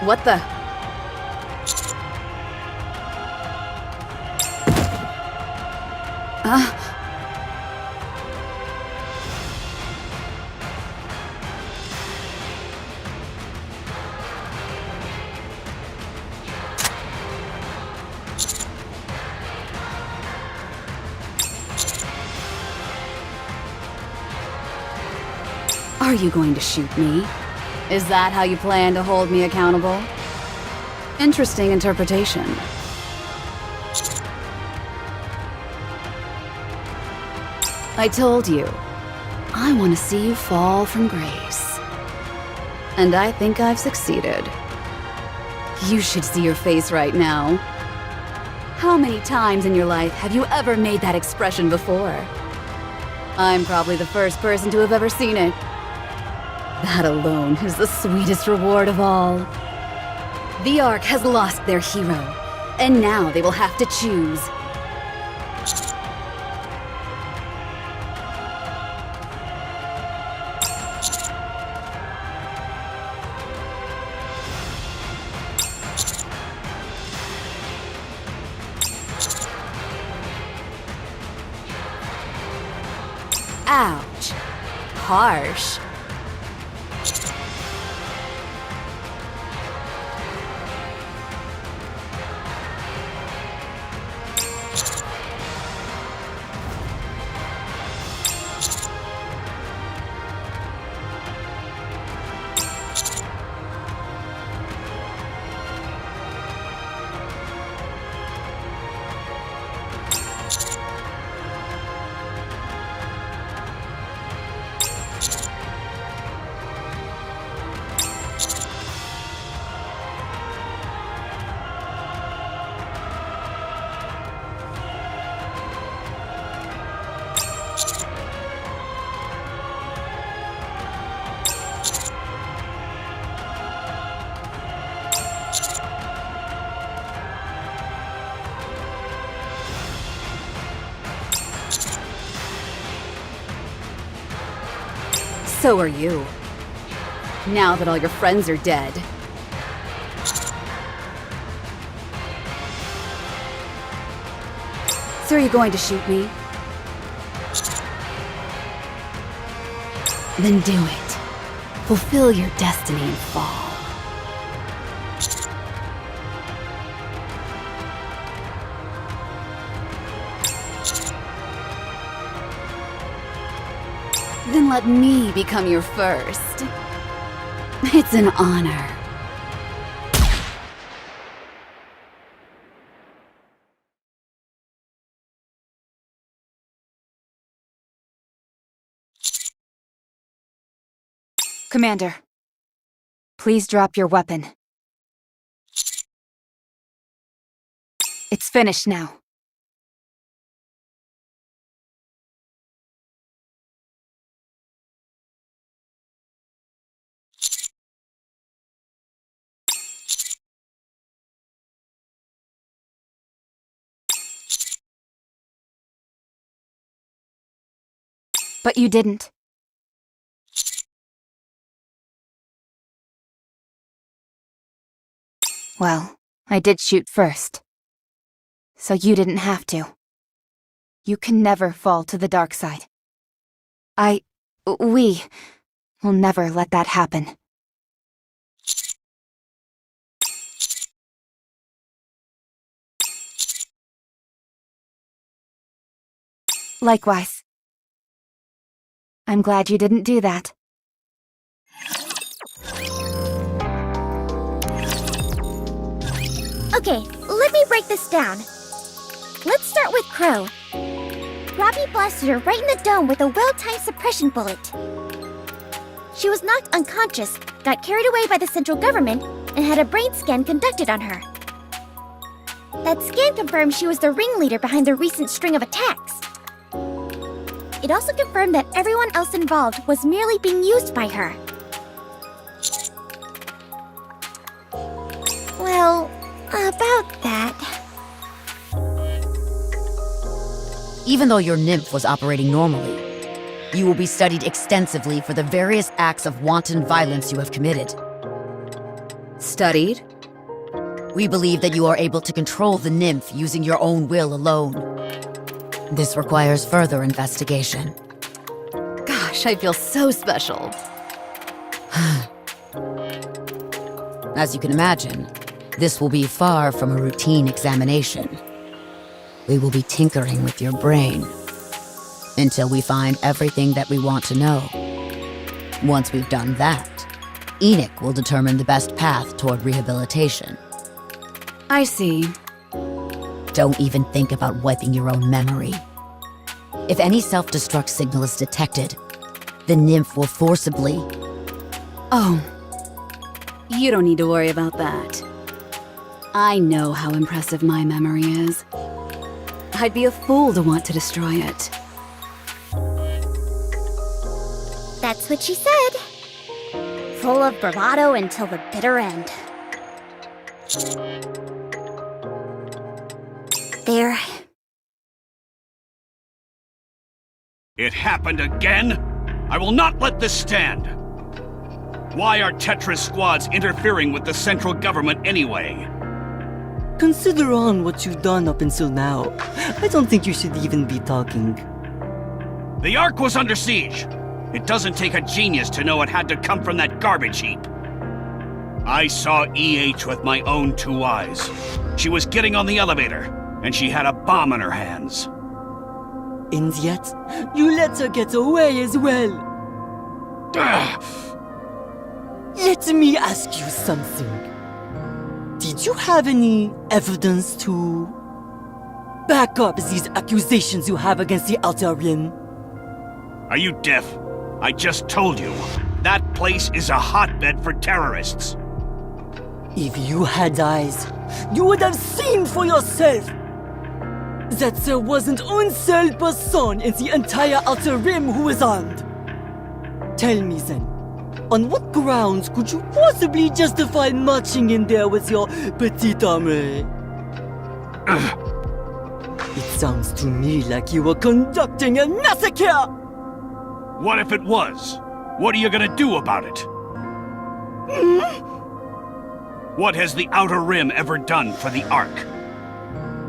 What the? Are you going to shoot me? Is that how you plan to hold me accountable? Interesting interpretation. I told you, I want to see you fall from grace. And I think I've succeeded. You should see your face right now. How many times in your life have you ever made that expression before? I'm probably the first person to have ever seen it. That alone is the sweetest reward of all. The Ark has lost their hero, and now they will have to choose. Ouch. Harsh. So are you. Now that all your friends are dead. So are you going to shoot me? Then do it. Fulfill your destiny and fall. Then let me become your first. It's an honor. Commander, please drop your weapon. It's finished now. But you didn't. Well, I did shoot first. So you didn't have to. You can never fall to the dark side. We will never let that happen. Likewise. I'm glad you didn't do that. Okay, let me break this down. Let's start with Crow. Robbie blasted her right in the dome with a well-timed suppression bullet. She was knocked unconscious, got carried away by the central government, and had a brain scan conducted on her. That scan confirmed she was the ringleader behind the recent string of attacks. It also confirmed that everyone else involved was merely being used by her. Well, about that... Even though your nymph was operating normally, you will be studied extensively for the various acts of wanton violence you have committed. Studied? We believe that you are able to control the nymph using your own will alone. This requires further investigation. Gosh, I feel so special. As you can imagine, this will be far from a routine examination. We will be tinkering with your brain until we find everything that we want to know. Once we've done that, Enoch will determine the best path toward rehabilitation. I see. Don't even think about wiping your own memory. If any self-destruct signal is detected, the nymph will forcibly... Oh. You don't need to worry about that. I know how impressive my memory is. I'd be a fool to want to destroy it. That's what she said. Full of bravado until the bitter end. There. It happened again? I will not let this stand! Why are Tetra's squads interfering with the central government anyway? Consider on what you've done up until now. I don't think you should even be talking. The Ark was under siege. It doesn't take a genius to know it had to come from that garbage heap. I saw EH with my own 2 eyes. She was getting on the elevator, and she had a bomb in her hands. And yet, you let her get away as well. Let me ask you something. Did you have any evidence to back up these accusations you have against the Outer Rim? Are you deaf? I just told you. That place is a hotbed for terrorists. If you had eyes, you would have seen for yourself that there wasn't one single person in the entire Outer Rim who was armed. Tell me then, on what grounds could you possibly justify marching in there with your petite armée? It sounds to me like you were conducting a massacre! What if it was? What are you gonna do about it? What has the Outer Rim ever done for the Ark?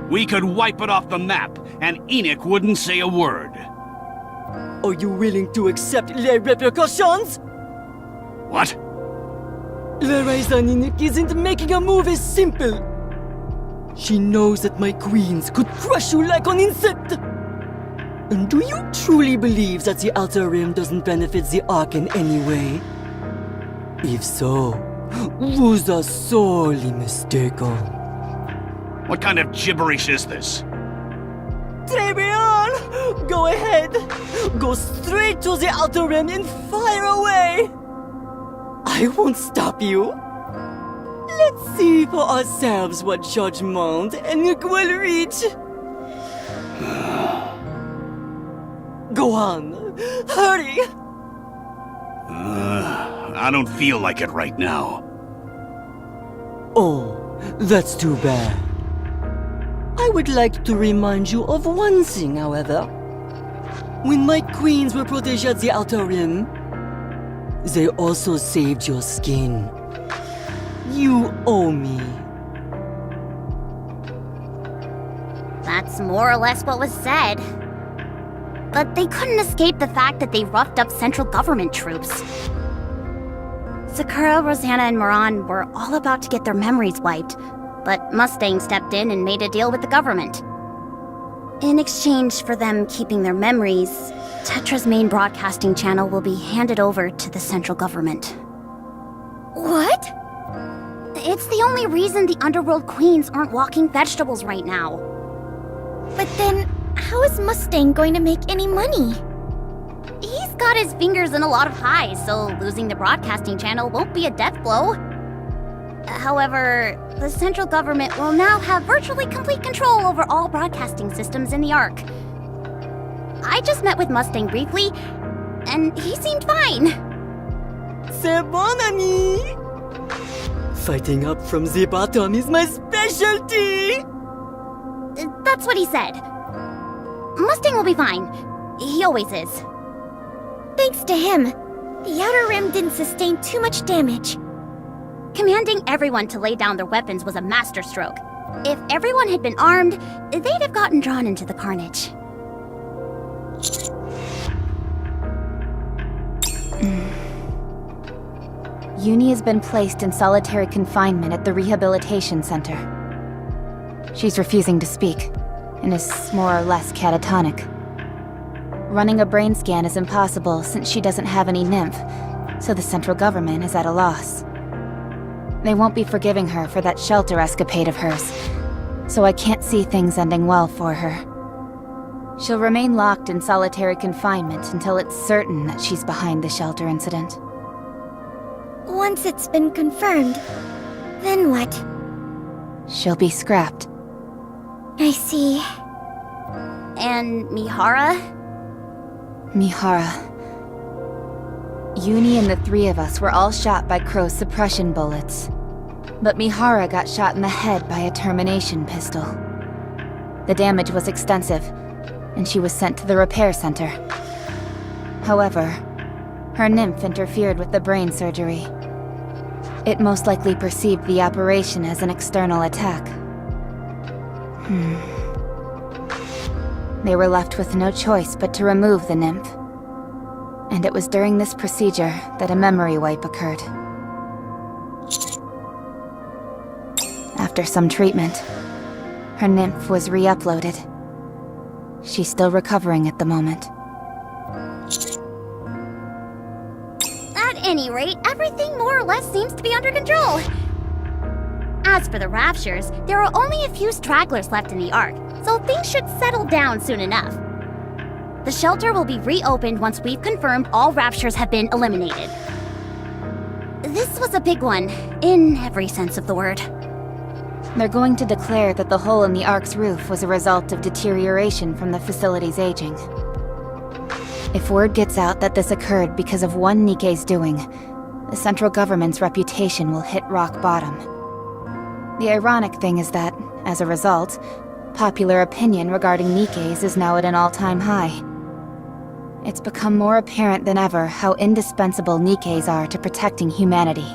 We could wipe it off the map, and Enoch wouldn't say a word. Are you willing to accept les repercussions? What? The reason Enoch isn't making a move is simple. She knows that my queens could crush you like an insect. And do you truly believe that the Outer Rim doesn't benefit the Ark in any way? If so, you are sorely mistaken. What kind of gibberish is this? Très bien! Go ahead! Go straight to the Outer Rim and fire away! I won't stop you. Let's see for ourselves what judgment Enoch will reach. Go on, hurry! I don't feel like it right now. Oh, that's too bad. I would like to remind you of one thing, however. When my queens were protégées at the Outer Rim, they also saved your skin. You owe me. That's more or less what was said. But they couldn't escape the fact that they roughed up central government troops. Sakura, Rosanna, and Moran were all about to get their memories wiped, but Mustang stepped in and made a deal with the government. In exchange for them keeping their memories, Tetra's main broadcasting channel will be handed over to the central government. What? It's the only reason the Underworld Queens aren't walking vegetables right now. But then, how is Mustang going to make any money? He's got his fingers in a lot of pies, so losing the broadcasting channel won't be a death blow. However, the central government will now have virtually complete control over all broadcasting systems in the Ark. I just met with Mustang briefly, and he seemed fine. C'est bon, ami! Fighting up from the bottom is my specialty! That's what he said. Mustang will be fine. He always is. Thanks to him, the Outer Rim didn't sustain too much damage. Commanding everyone to lay down their weapons was a masterstroke. If everyone had been armed, they'd have gotten drawn into the carnage. Uni has been placed in solitary confinement at the rehabilitation center. She's refusing to speak, and is more or less catatonic. Running a brain scan is impossible since she doesn't have any nymph, so the central government is at a loss. They won't be forgiving her for that shelter escapade of hers, so I can't see things ending well for her. She'll remain locked in solitary confinement until it's certain that she's behind the shelter incident. Once it's been confirmed, then what? She'll be scrapped. I see. And Mihara? Mihara. Uni and the 3 of us were all shot by Crow's suppression bullets. But Mihara got shot in the head by a termination pistol. The damage was extensive, and she was sent to the repair center. However, her nymph interfered with the brain surgery. It most likely perceived the operation as an external attack. They were left with no choice but to remove the nymph. And it was during this procedure that a memory wipe occurred. After some treatment, her nymph was re-uploaded. She's still recovering at the moment. At any rate, everything more or less seems to be under control. As for the Raptures, there are only a few stragglers left in the Ark, so things should settle down soon enough. The shelter will be reopened once we've confirmed all Raptures have been eliminated. This was a big one, in every sense of the word. They're going to declare that the hole in the Ark's roof was a result of deterioration from the facility's aging. If word gets out that this occurred because of one Nikke's doing, the central government's reputation will hit rock bottom. The ironic thing is that, as a result, popular opinion regarding Nikke's is now at an all-time high. It's become more apparent than ever how indispensable Nikke's are to protecting humanity,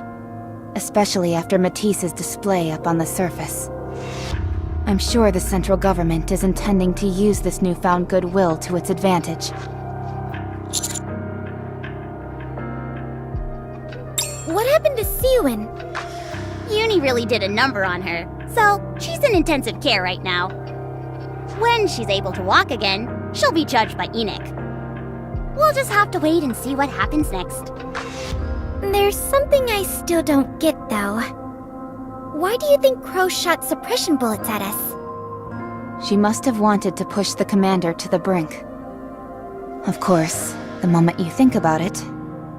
especially after Matisse's display up on the surface. I'm sure the central government is intending to use this newfound goodwill to its advantage. What happened to Siwin? Uni really did a number on her, so she's in intensive care right now. When she's able to walk again, she'll be judged by Nikke. We'll just have to wait and see what happens next. There's something I still don't get, though. Why do you think Crow shot suppression bullets at us? She must have wanted to push the commander to the brink. Of course, the moment you think about it,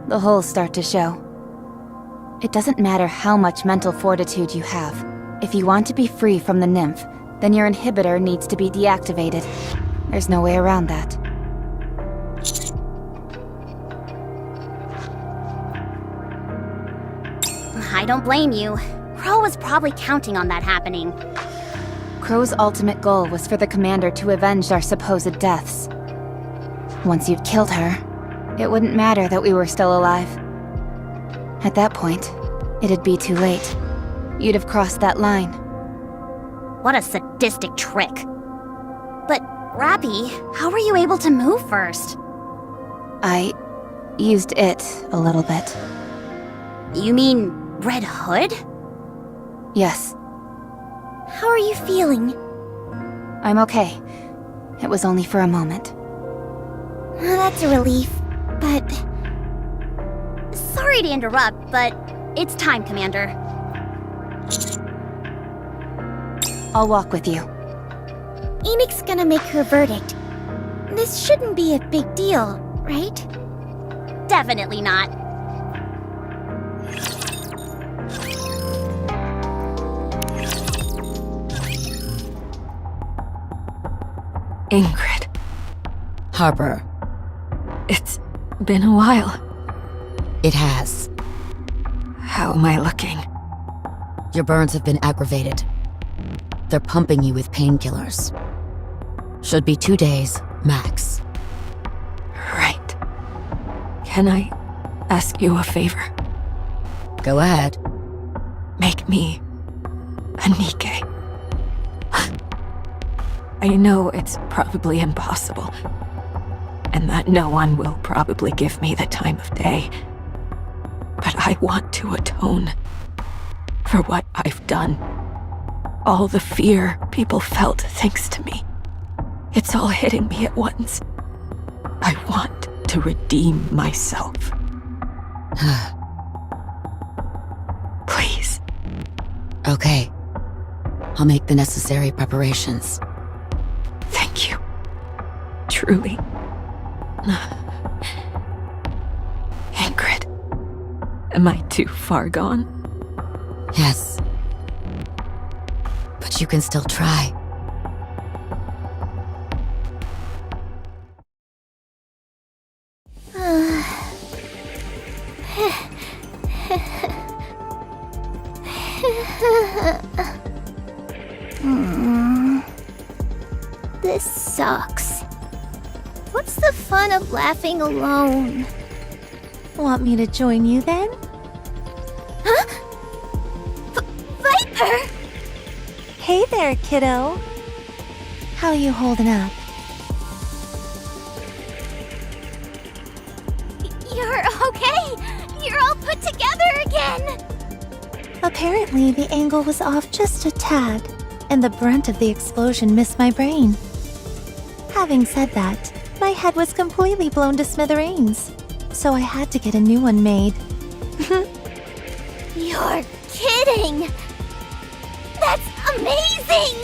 the holes start to show. It doesn't matter how much mental fortitude you have. If you want to be free from the nymph, then your inhibitor needs to be deactivated. There's no way around that. I don't blame you. Crow was probably counting on that happening. Crow's ultimate goal was for the commander to avenge our supposed deaths. Once you'd killed her, it wouldn't matter that we were still alive. At that point, it'd be too late. You'd have crossed that line. What a sadistic trick. But, Rappy, how were you able to move first? I used it a little bit. You mean Red Hood? Yes. How are you feeling? I'm okay. It was only for a moment. That's a relief, but... Sorry to interrupt, but it's time, Commander. I'll walk with you. Nikke's gonna make her verdict. This shouldn't be a big deal, right? Definitely not. Ingrid. Harper. It's been a while. It has. How am I looking? Your burns have been aggravated. They're pumping you with painkillers. Should be 2 days, max. Right. Can I ask you a favor? Go ahead. Make me a Nikke. I know it's probably impossible, and that no one will probably give me the time of day. But I want to atone for what I've done. All the fear people felt thanks to me. It's all hitting me at once. I want to redeem myself. Please. Okay. I'll make the necessary preparations. Thank you. Truly. Ingrid. Am I too far gone? Yes. But you can still try. This sucks. What's the fun of laughing alone? Want me to join you then? Huh? Viper! Hey there, kiddo. How you holding up? okay? You're all put together again! Apparently, the angle was off just a tad, and the brunt of the explosion missed my brain. Having said that, my head was completely blown to smithereens, so I had to get a new one made. You're kidding! That's amazing!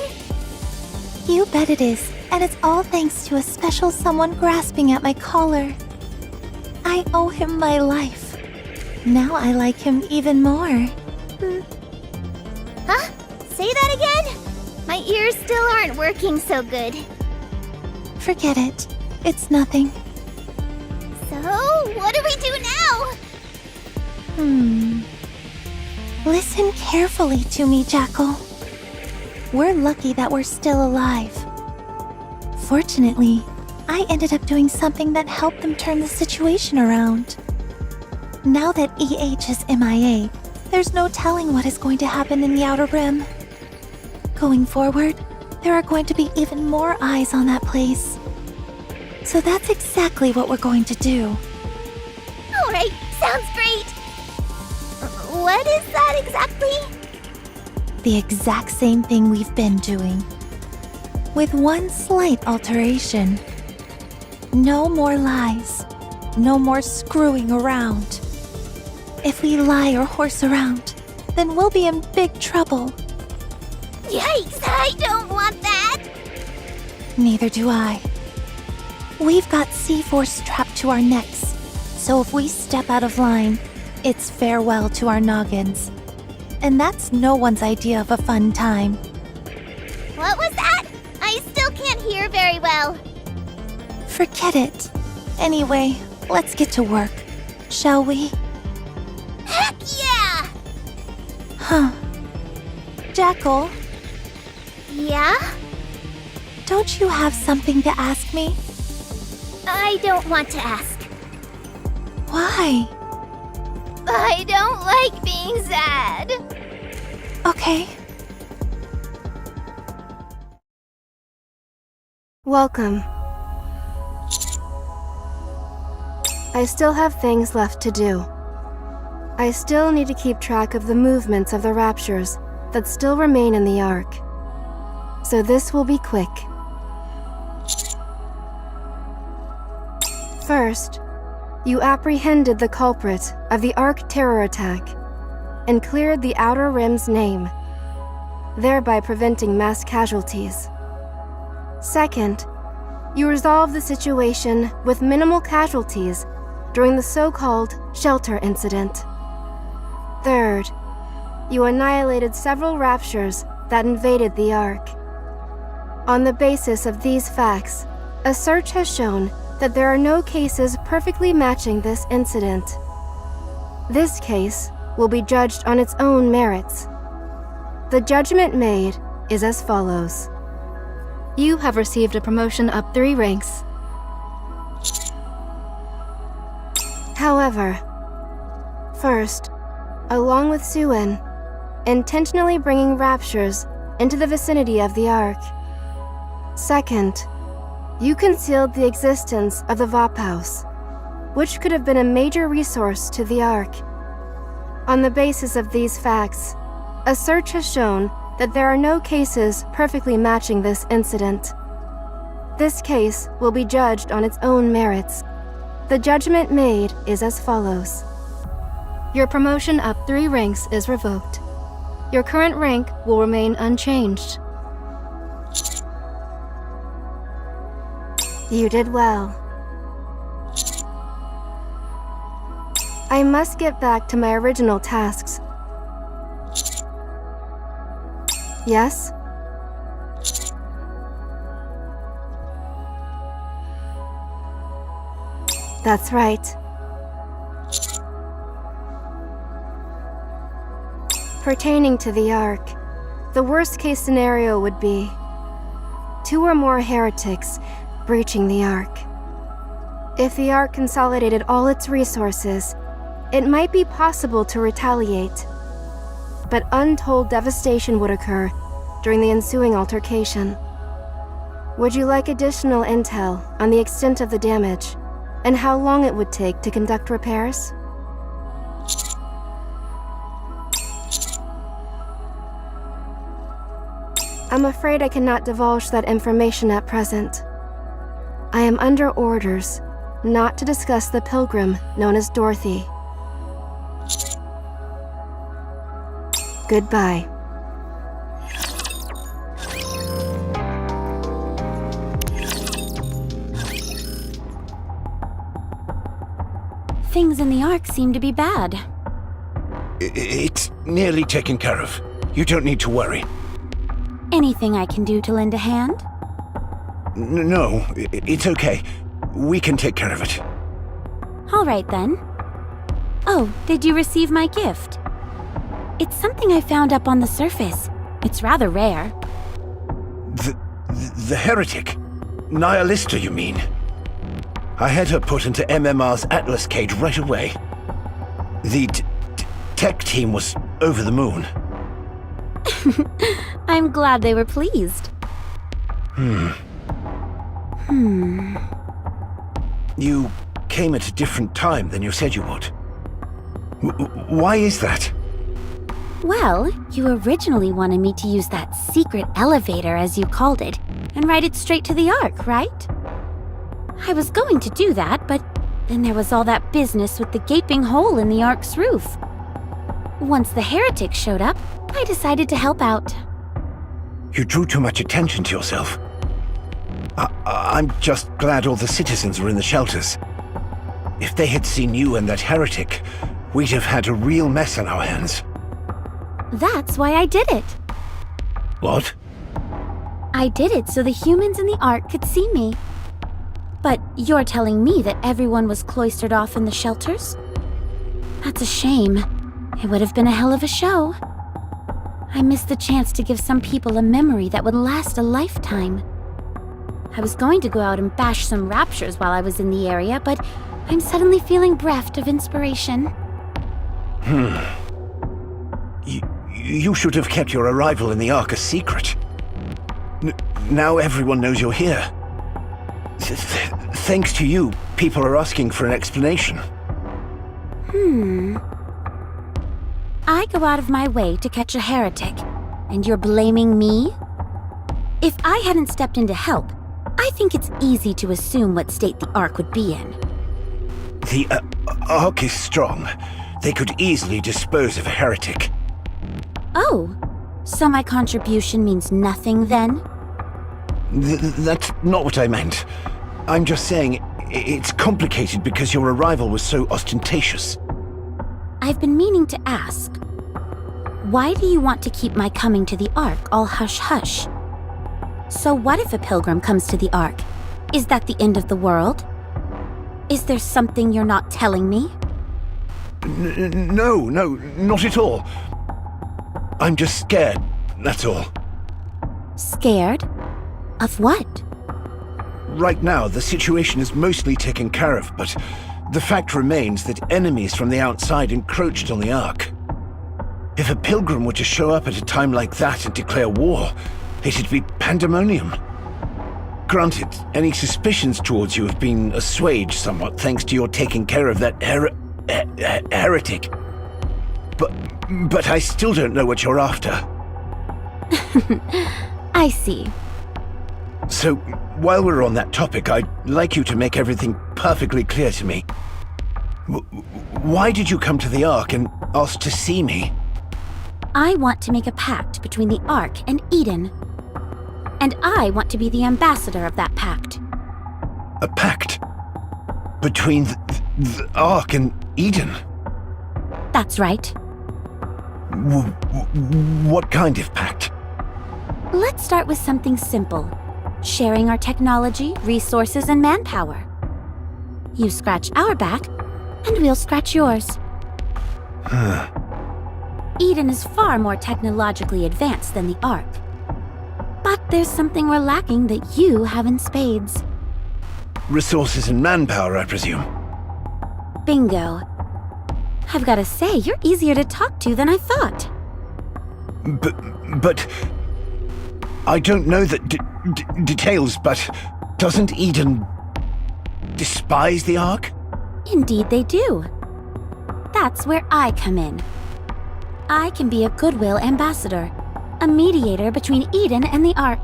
You bet it is, and it's all thanks to a special someone grasping at my collar. I owe him my life. Now I like him even more. Huh? Say that again? My ears still aren't working so good. Forget it. It's nothing. So, what do we do now? Listen carefully to me, Jackal. We're lucky that we're still alive. Fortunately, I ended up doing something that helped them turn the situation around. Now that EH is MIA, there's no telling what is going to happen in the Outer Rim. Going forward, there are going to be even more eyes on that place. So that's exactly what we're going to do. Alright, sounds great. What is that exactly? The exact same thing we've been doing. With one slight alteration. No more lies. No more screwing around. If we lie or horse around, then we'll be in big trouble. Yikes, I don't want that! Neither do I. We've got C-Force strapped to our necks, so if we step out of line, it's farewell to our noggins. And that's no one's idea of a fun time. What was that? I still can't hear very well. Forget it. Anyway, let's get to work, shall we? Heck yeah! Huh. Jackal, Yeah? don't you have something to ask me? I don't want to ask. Why? I don't like being sad. Okay. Welcome. I still have things left to do. I still need to keep track of the movements of the Raptures that still remain in the Ark. So this will be quick. First, you apprehended the culprit of the Ark terror attack and cleared the Outer Rim's name, thereby preventing mass casualties. Second, you resolved the situation with minimal casualties during the so-called shelter incident. Third, you annihilated several Raptures that invaded the Ark. On the basis of these facts, a search has shown that there are no cases perfectly matching this incident. This case will be judged on its own merits. The judgment made is as follows. You have received a promotion up 3 ranks. However, first, along with Suen, intentionally bringing Raptures into the vicinity of the Ark. Second, you concealed the existence of the Vop House, which could have been a major resource to the Ark. On the basis of these facts, a search has shown that there are no cases perfectly matching this incident. This case will be judged on its own merits. The judgment made is as follows. Your promotion up 3 ranks is revoked. Your current rank will remain unchanged. You did well. I must get back to my original tasks. Yes? That's right. Pertaining to the Ark, the worst-case scenario would be 2 or more heretics breaching the Ark. If the Ark consolidated all its resources, it might be possible to retaliate. But untold devastation would occur during the ensuing altercation. Would you like additional intel on the extent of the damage and how long it would take to conduct repairs? I'm afraid I cannot divulge that information at present. I am under orders not to discuss the pilgrim known as Dorothy. Goodbye. Things in the Ark seem to be bad. It's nearly taken care of. You don't need to worry. Anything I can do to lend a hand? No, it's okay. We can take care of it. All right then. Oh, did you receive my gift? It's something I found up on the surface. It's rather rare. The heretic? Nihilista, you mean? I had her put into MMR's Atlas cage right away. The tech team was over the moon. I'm glad they were pleased. You came at a different time than you said you would. Why is that? Well, you originally wanted me to use that secret elevator, as you called it, and ride it straight to the Ark, right? I was going to do that, but then there was all that business with the gaping hole in the Ark's roof. Once the heretic showed up, I decided to help out. You drew too much attention to yourself. I'm just glad all the citizens were in the shelters. If they had seen you and that heretic, we'd have had a real mess on our hands. That's why I did it. What? I did it so the humans in the Ark could see me. But you're telling me that everyone was cloistered off in the shelters? That's a shame. It would have been a hell of a show. I missed the chance to give some people a memory that would last a lifetime. I was going to go out and bash some raptures while I was in the area, but I'm suddenly feeling bereft of inspiration. You should have kept your arrival in the Ark a secret. Now everyone knows you're here. Thanks to you, people are asking for an explanation. I go out of my way to catch a heretic, and you're blaming me? If I hadn't stepped in to help, I think it's easy to assume what state the Ark would be in. The Ark is strong. They could easily dispose of a heretic. Oh, so my contribution means nothing then? That's not what I meant. I'm just saying it's complicated because your arrival was so ostentatious. I've been meaning to ask. Why do you want to keep my coming to the Ark all hush-hush? So what if a pilgrim comes to the Ark? Is that the end of the world? Is there something you're not telling me? No, not at all. I'm just scared, that's all. Scared? Of what? Right now, the situation is mostly taken care of, but the fact remains that enemies from the outside encroached on the Ark. If a pilgrim were to show up at a time like that and declare war, it'd be pandemonium. Granted, any suspicions towards you have been assuaged somewhat thanks to your taking care of that heretic. But I still don't know what you're after. I see. So, while we're on that topic, I'd like you to make everything perfectly clear to me. Why did you come to the Ark and ask to see me? I want to make a pact between the Ark and Eden. And I want to be the ambassador of that pact. A pact? Between the Ark and Eden? That's right. What kind of pact? Let's start with something simple. Sharing our technology, resources, and manpower. You scratch our back, and we'll scratch yours. Eden is far more technologically advanced than the Ark. But there's something we're lacking that you have in spades. Resources and manpower, I presume. Bingo. I've gotta say, you're easier to talk to than I thought. But I don't know the details, but doesn't Eden despise the Ark? Indeed they do. That's where I come in. I can be a goodwill ambassador, a mediator between Eden and the Ark.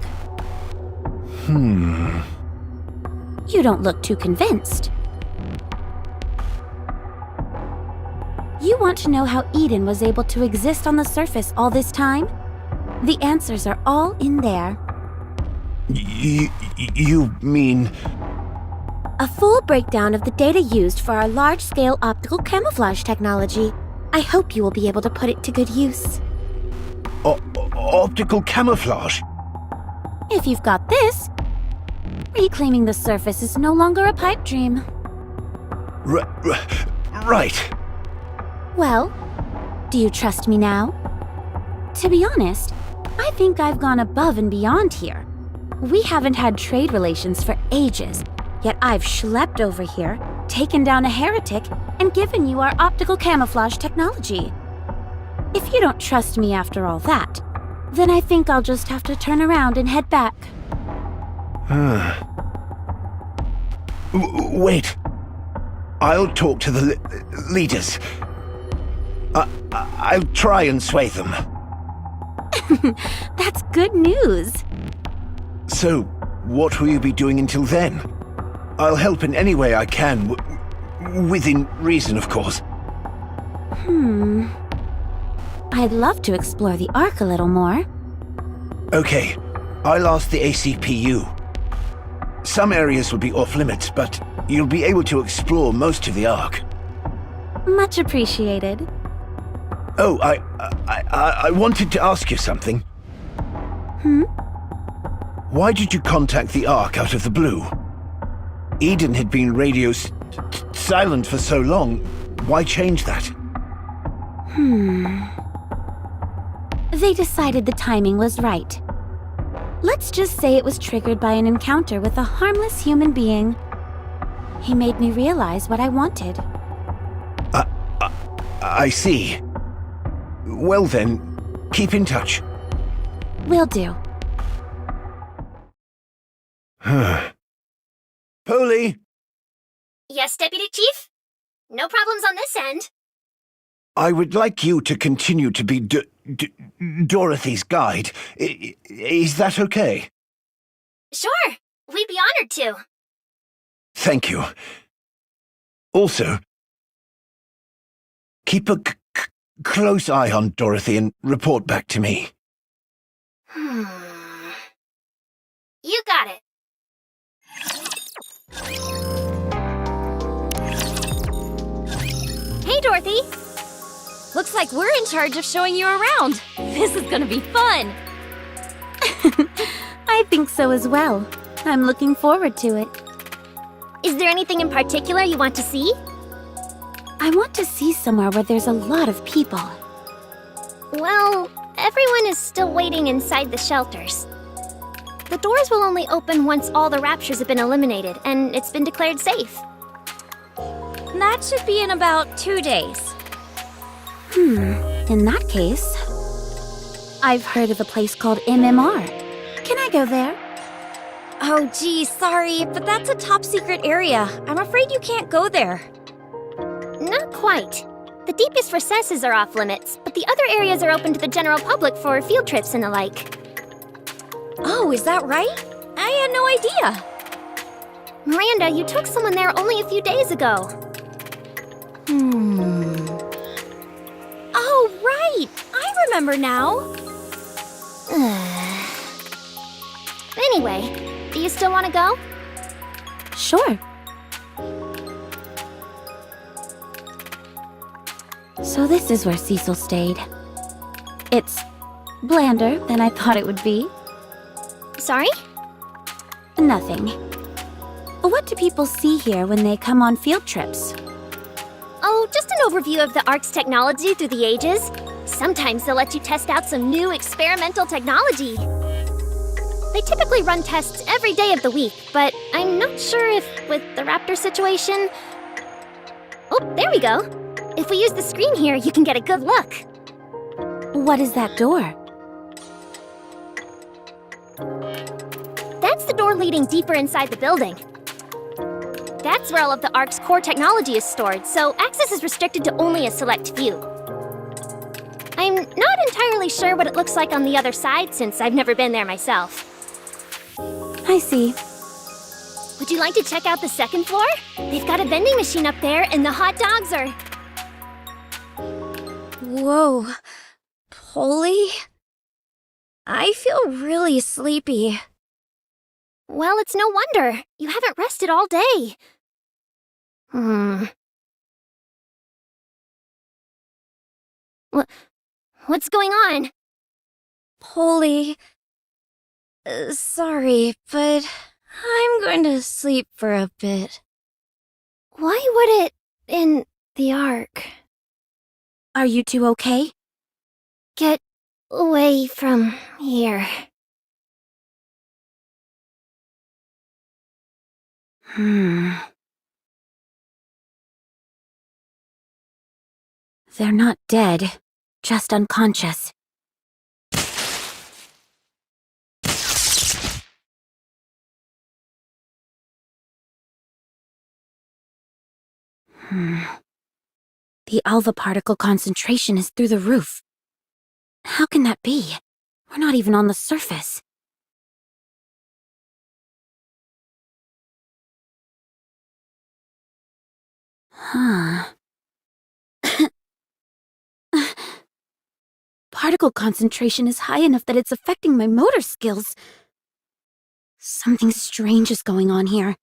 You don't look too convinced. You want to know how Eden was able to exist on the surface all this time? The answers are all in there. You mean... A full breakdown of the data used for our large-scale optical camouflage technology. I hope you will be able to put it to good use. Optical camouflage? If you've got this, reclaiming the surface is no longer a pipe dream. Right. Well, do you trust me now? To be honest, I think I've gone above and beyond here. We haven't had trade relations for ages, yet I've schlepped over here, taken down a heretic, and given you our optical camouflage technology. If you don't trust me after all that, then I think I'll just have to turn around and head back. Wait. I'll talk to the leaders. I'll try and sway them. That's good news. So, what will you be doing until then? I'll help in any way I can, within reason, of course. I'd love to explore the Ark a little more. Okay, I'll ask the ACPU. Some areas will be off-limits, but you'll be able to explore most of the Ark. Much appreciated. Oh, I wanted to ask you something. Why did you contact the Ark out of the blue? Eden had been radio silent for so long. Why change that? They decided the timing was right. Let's just say it was triggered by an encounter with a harmless human being. He made me realize what I wanted. I see. Well then, keep in touch. Will do. Polly! Yes, Deputy Chief? No problems on this end. I would like you to continue to be Dorothy's guide. Is that okay? Sure, we'd be honored to. Thank you. Also, keep a close eye on Dorothy and report back to me. You got it. Hey, Dorothy. Looks like we're in charge of showing you around. This is gonna be fun. I think so as well. I'm looking forward to it. Is there anything in particular you want to see? I want to see somewhere where there's a lot of people. Well, everyone is still waiting inside the shelters. The doors will only open once all the raptures have been eliminated, and it's been declared safe. That should be in about 2 days. In that case, I've heard of a place called MMR. Can I go there? Oh, geez, sorry, but that's a top secret area. I'm afraid you can't go there. Not quite. The deepest recesses are off limits, but the other areas are open to the general public for field trips and the like. Oh, is that right? I had no idea. Miranda, you took someone there only a few days ago. Oh, right! I remember now. Anyway, do you still want to go? Sure. So this is where Cecil stayed. It's blander than I thought it would be. Sorry? Nothing. What do people see here when they come on field trips? Oh, just an overview of the Ark's technology through the ages. Sometimes they'll let you test out some new experimental technology. They typically run tests every day of the week, but I'm not sure if, with the raptor situation... Oh, there we go. If we use the screen here, you can get a good look. What is that door? That's the door leading deeper inside the building. That's where all of the Ark's core technology is stored, so access is restricted to only a select few. I'm not entirely sure what it looks like on the other side since I've never been there myself. I see. Would you like to check out the second floor? They've got a vending machine up there and the hot dogs are... Whoa. Polly? I feel really sleepy. Well, it's no wonder. You haven't rested all day. What's going on? Polly. Sorry, but I'm going to sleep for a bit. Why would it... in the Ark? Are you two okay? Get away from here. They're not dead, just unconscious. The alpha particle concentration is through the roof. How can that be? We're not even on the surface. Particle concentration is high enough that it's affecting my motor skills. Something strange is going on here.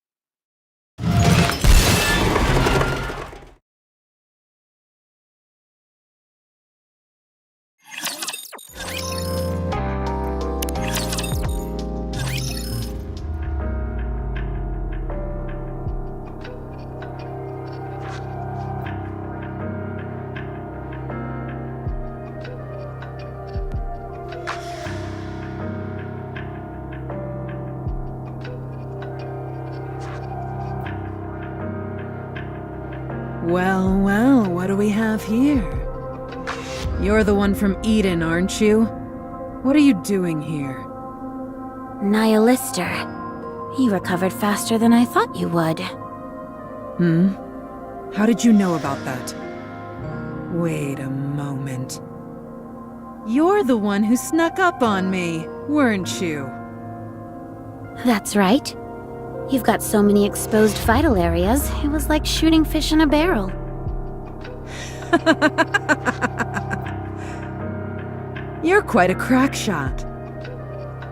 Well, well, what do we have here? You're the one from Eden, aren't you? What are you doing here? Nihilister. You recovered faster than I thought you would. How did you know about that? Wait a moment. You're the one who snuck up on me, weren't you? That's right. You've got so many exposed vital areas, it was like shooting fish in a barrel. You're quite a crack shot.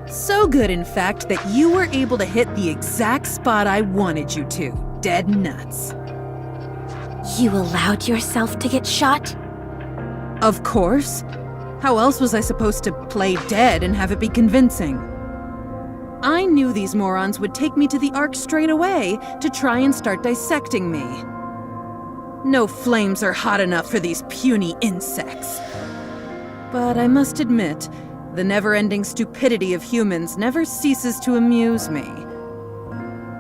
So good, in fact, that you were able to hit the exact spot I wanted you to. Dead nuts. You allowed yourself to get shot? Of course. How else was I supposed to play dead and have it be convincing? I knew these morons would take me to the Ark straight away to try and start dissecting me. No flames are hot enough for these puny insects. But I must admit, the never-ending stupidity of humans never ceases to amuse me.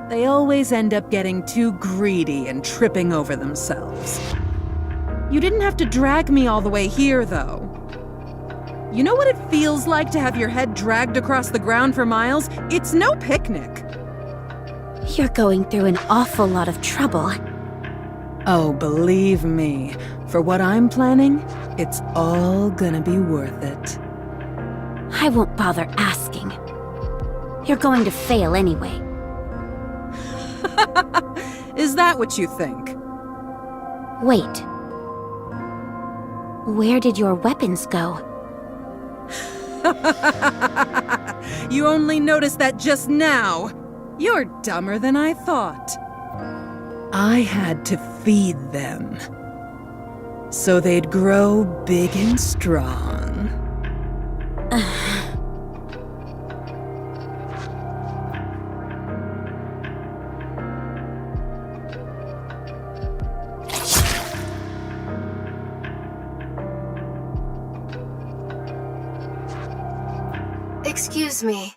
They always end up getting too greedy and tripping over themselves. You didn't have to drag me all the way here, though. You know what it feels like to have your head dragged across the ground for miles? It's no picnic. You're going through an awful lot of trouble. Oh, believe me, for what I'm planning, it's all gonna be worth it. I won't bother asking. You're going to fail anyway. Is that what you think? Wait. Where did your weapons go? You only noticed that just now. You're dumber than I thought. I had to feed them, so they'd grow big and strong. Excuse me.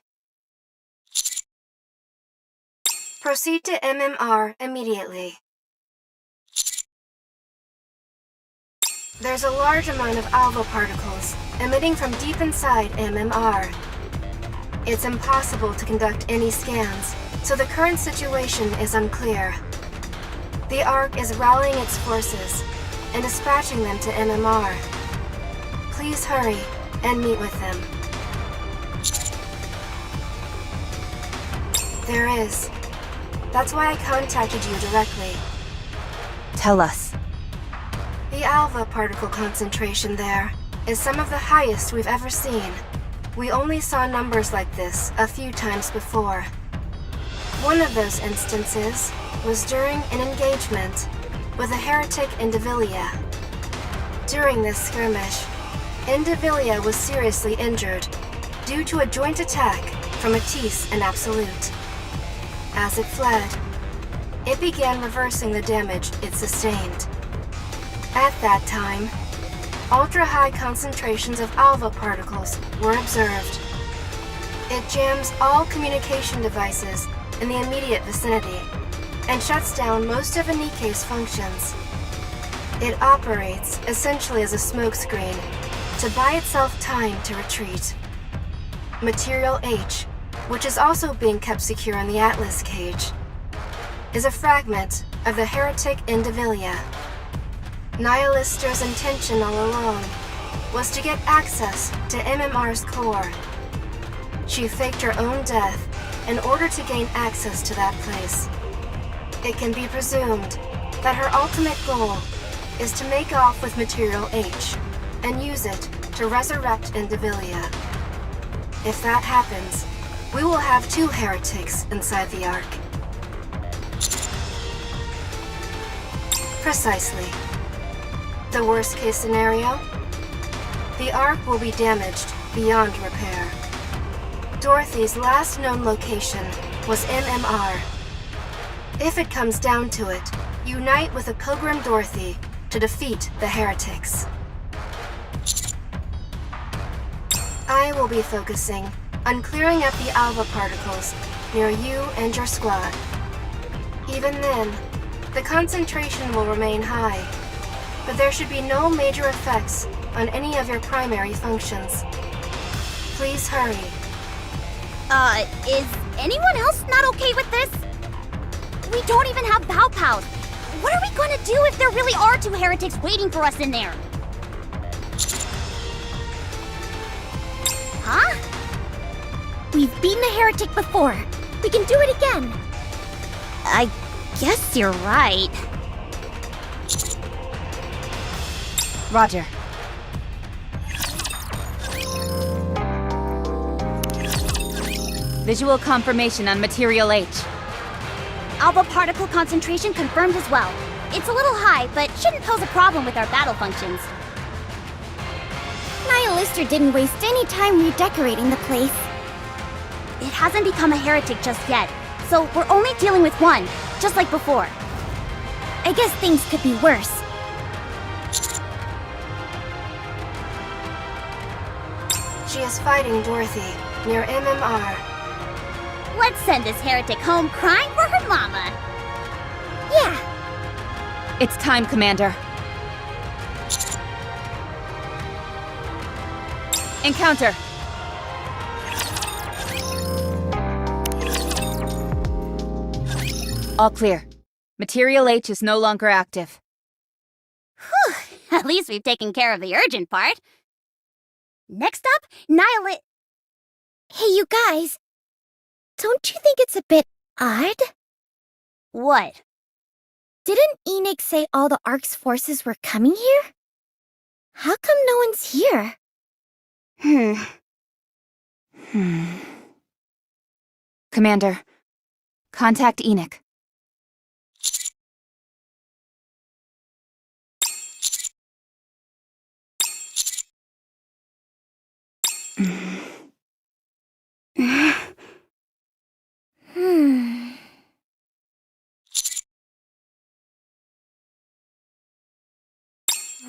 Proceed to MMR immediately. There's a large amount of alpha particles emitting from deep inside MMR. It's impossible to conduct any scans, so the current situation is unclear. The Ark is rallying its forces and dispatching them to MMR. Please hurry and meet with them. There is. That's why I contacted you directly. Tell us. The alpha particle concentration there is some of the highest we've ever seen. We only saw numbers like this a few times before. One of those instances was during an engagement with a heretic Indivilia. During this skirmish, Indivilia was seriously injured due to a joint attack from Matisse and Absolute. As it fled, it began reversing the damage it sustained. At that time, ultra-high concentrations of alpha particles were observed. It jams all communication devices in the immediate vicinity and shuts down most of a Nikke's functions. It operates essentially as a smokescreen to buy itself time to retreat. Material H, which is also being kept secure in the Atlas cage, is a fragment of the heretic Indivilia. Nihilister's intention all along was to get access to MMR's core. She faked her own death in order to gain access to that place. It can be presumed that her ultimate goal is to make off with Material H and use it to resurrect Indivilia. If that happens, we will have 2 heretics inside the Ark. Precisely. The worst case scenario? The Ark will be damaged beyond repair. Dorothy's last known location was MMR. If it comes down to it, unite with a Pilgrim Dorothy to defeat the heretics. I will be focusing on clearing up the alpha particles near you and your squad. Even then, the concentration will remain high, but there should be no major effects on any of your primary functions. Please hurry. Is anyone else not okay with this? We don't even have Pow Pows. What are we gonna do if there really are 2 heretics waiting for us in there? Huh? We've beaten a heretic before. We can do it again. I guess you're right. Roger. Visual confirmation on Material H. Alpha particle concentration confirmed as well. It's a little high, but shouldn't pose a problem with our battle functions. Nihilister didn't waste any time redecorating the place. It hasn't become a heretic just yet, so we're only dealing with 1, just like before. I guess things could be worse. She is fighting Dorothy near MMR. Let's send this heretic home crying for her mama. Yeah. It's time, Commander. Encounter. All clear. Material H is no longer active. Whew. At least we've taken care of the urgent part. Next up, Hey, you guys. Don't you think it's a bit odd? What? Didn't Enoch say all the Ark's forces were coming here? How come no one's here? Commander, contact Enoch.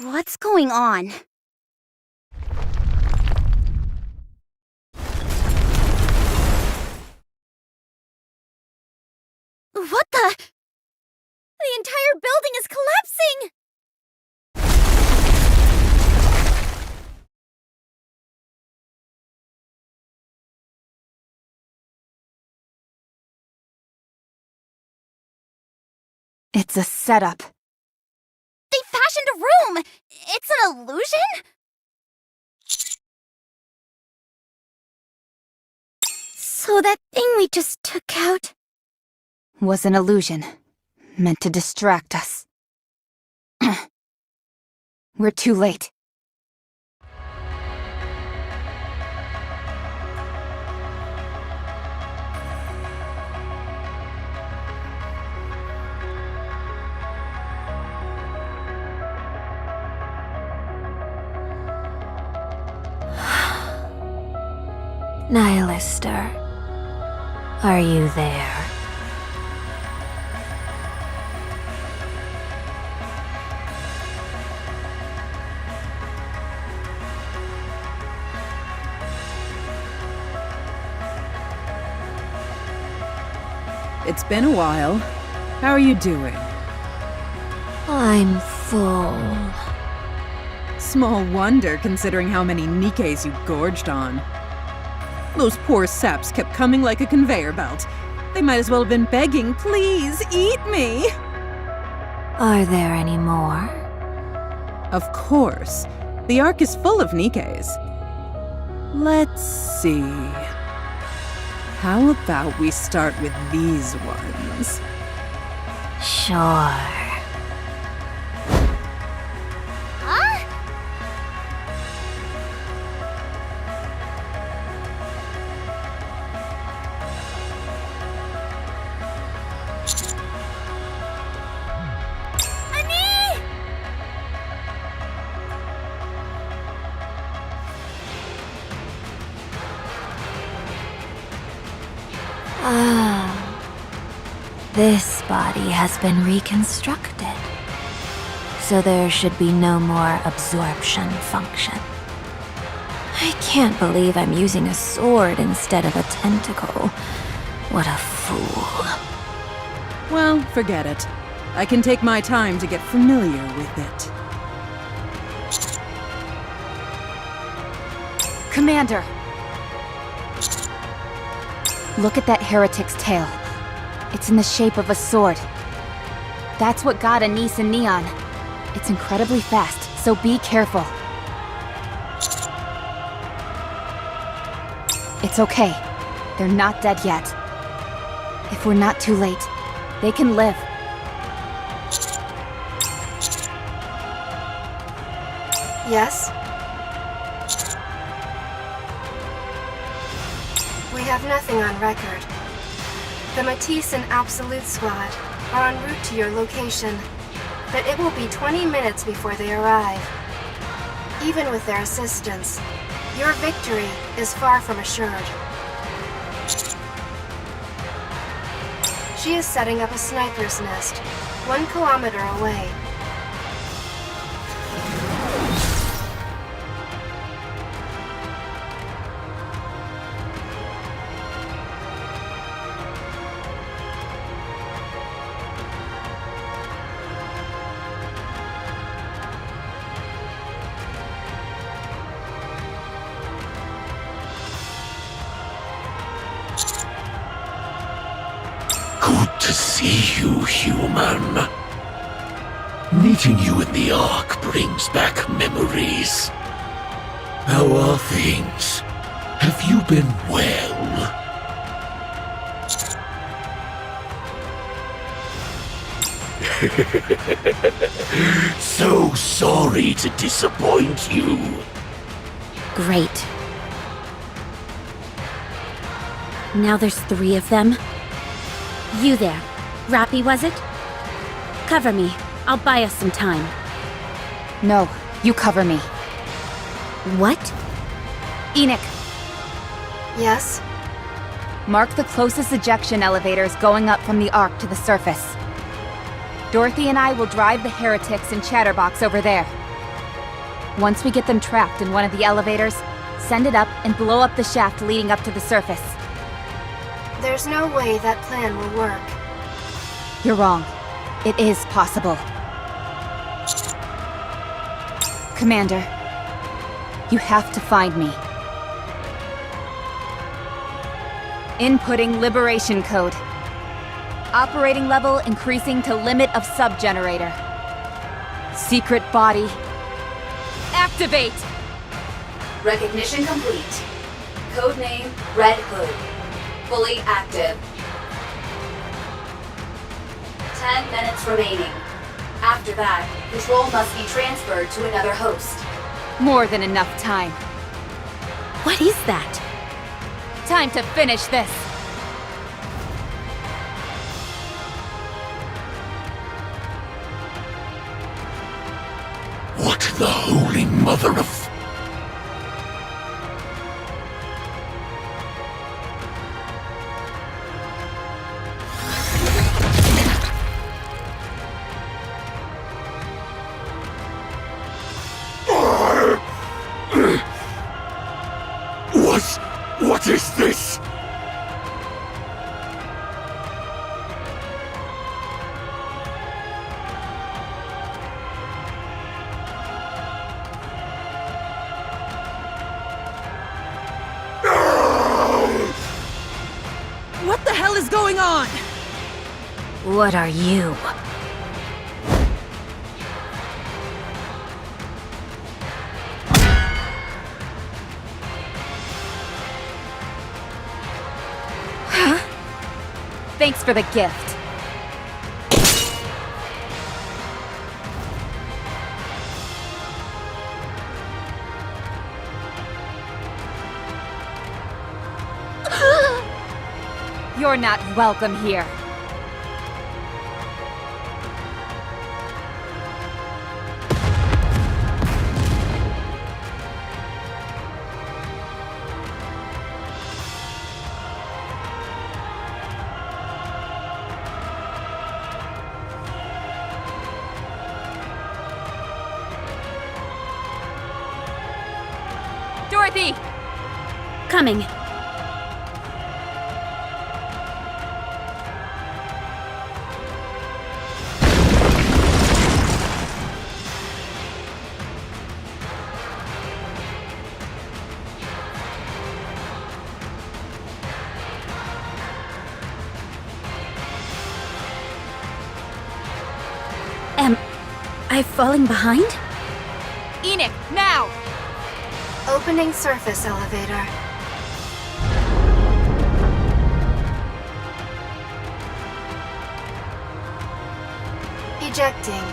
What's going on? What the? The entire building is collapsing! It's a setup. They fashioned a room! It's an illusion? So that thing we just took out Was an illusion, meant to distract us. We're too late. Nihilister, are you there? It's been a while. How are you doing? I'm full. Small wonder, considering how many Nikkes you gorged on. Those poor saps kept coming like a conveyor belt. They might as well have been begging, please, eat me! Are there any more? Of course. The Ark is full of Nikkes. Let's see. How about we start with these ones? Sure. This body has been reconstructed, so there should be no more absorption function. I can't believe I'm using a sword instead of a tentacle. What a fool. Well, forget it. I can take my time to get familiar with it. Commander! Look at that heretic's tail. It's in the shape of a sword. That's what got Anise and Neon. It's incredibly fast, so be careful. It's okay. They're not dead yet. If we're not too late, they can live. Yes? We have nothing on record. The Matisse and Absolute Squad are en route to your location, but it will be 20 minutes before they arrive. Even with their assistance, your victory is far from assured. She is setting up a sniper's nest, 1 kilometer away. Good to see you, human. Meeting you in the Ark brings back memories. How are things? Have you been well? So sorry to disappoint you. Great. Now there's 3 of them. You there. Rappy, was it? Cover me. I'll buy us some time. No, you cover me. What? Enoch, Yes? mark the closest ejection elevators going up from the Ark to the surface. Dorothy and I will drive the heretics and Chatterbox over there. Once we get them trapped in one of the elevators, send it up and blow up the shaft leading up to the surface. There's no way that plan will work. You're wrong. It is possible. Commander, you have to find me. Inputting liberation code. Operating level increasing to limit of sub-generator. Secret body. Activate! Recognition complete. Codename Red Hood. fully active. 10 minutes remaining. After that, control must be transferred to another host. More than enough time. What is that? Time to finish this. What the holy mother of... What is this? What the hell is going on? What are you? Thanks for the gift. You're not welcome here. Dorothy! Coming. Am I falling behind? Enoch, now! Opening surface elevator. Ejecting.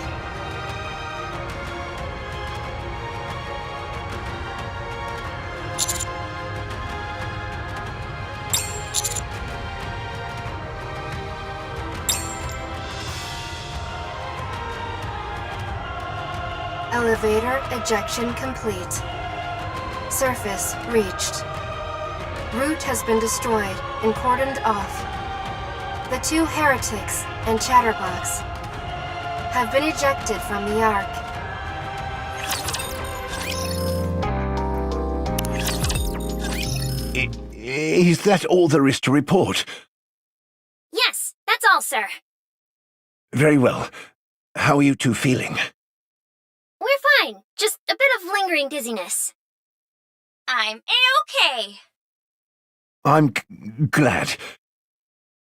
Elevator ejection complete. Surface reached. Route has been destroyed and cordoned off. The two heretics and Chatterbox have been ejected from the Ark. Is that all there is to report? Yes, that's all, sir. Very well. How are you two feeling? We're fine. Just a bit of lingering dizziness. I'm A-okay. I'm glad.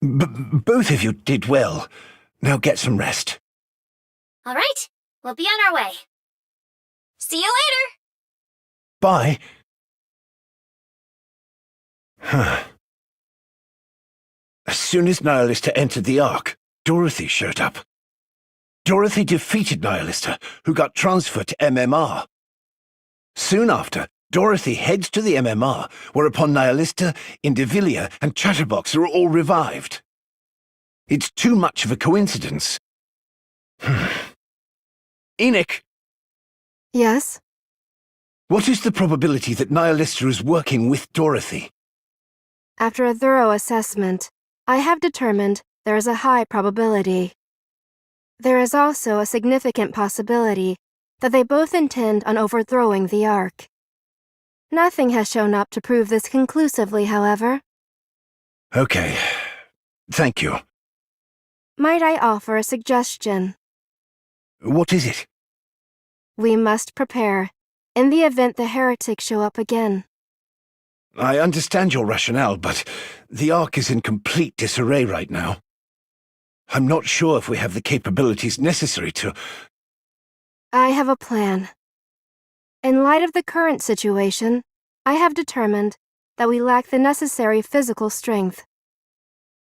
Both of you did well. Now get some rest. All right, we'll be on our way. See you later. Bye. Huh. As soon as Nihilista entered the Ark, Dorothy showed up. Dorothy defeated Nihilista, who got transferred to MMR. Soon after, Dorothy heads to the MMR, whereupon Nihilista, Indivilia, and Chatterbox are all revived. It's too much of a coincidence. Enoch! Yes? What is the probability that Nihilista is working with Dorothy? After a thorough assessment, I have determined there is a high probability. There is also a significant possibility that they both intend on overthrowing the Ark. Nothing has shown up to prove this conclusively, however. Okay. Thank you. Might I offer a suggestion? What is it? We must prepare, in the event the heretics show up again. I understand your rationale, but the Ark is in complete disarray right now. I'm not sure if we have the capabilities necessary to... I have a plan. In light of the current situation, I have determined that we lack the necessary physical strength.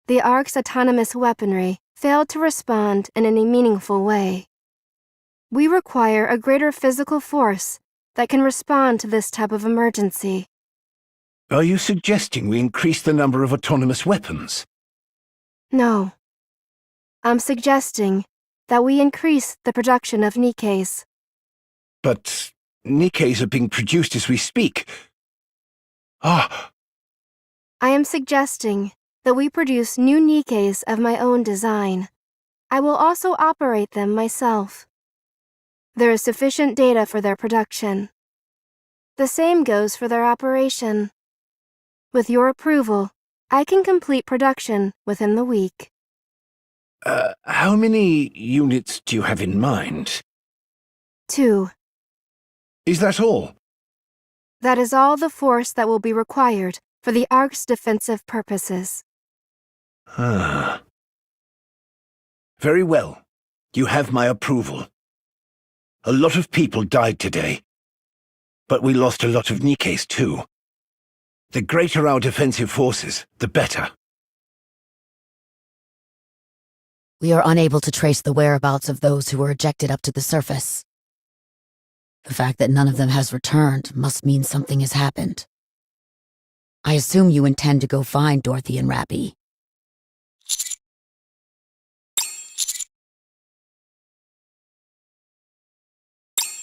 The Ark's autonomous weaponry failed to respond in any meaningful way. We require a greater physical force that can respond to this type of emergency. Are you suggesting we increase the number of autonomous weapons? No. I'm suggesting that we increase the production of Nikkes. But Nikkes are being produced as we speak. Ah! I am suggesting that we produce new Nikkes of my own design. I will also operate them myself. There is sufficient data for their production. The same goes for their operation. With your approval, I can complete production within the week. How many units do you have in mind? 2. Is that all? That is all the force that will be required for the Ark's defensive purposes. Ah. Very well. You have my approval. A lot of people died today. But we lost a lot of Nikkes too. The greater our defensive forces, the better. We are unable to trace the whereabouts of those who were ejected up to the surface. The fact that none of them has returned must mean something has happened. I assume you intend to go find Dorothy and Rappy.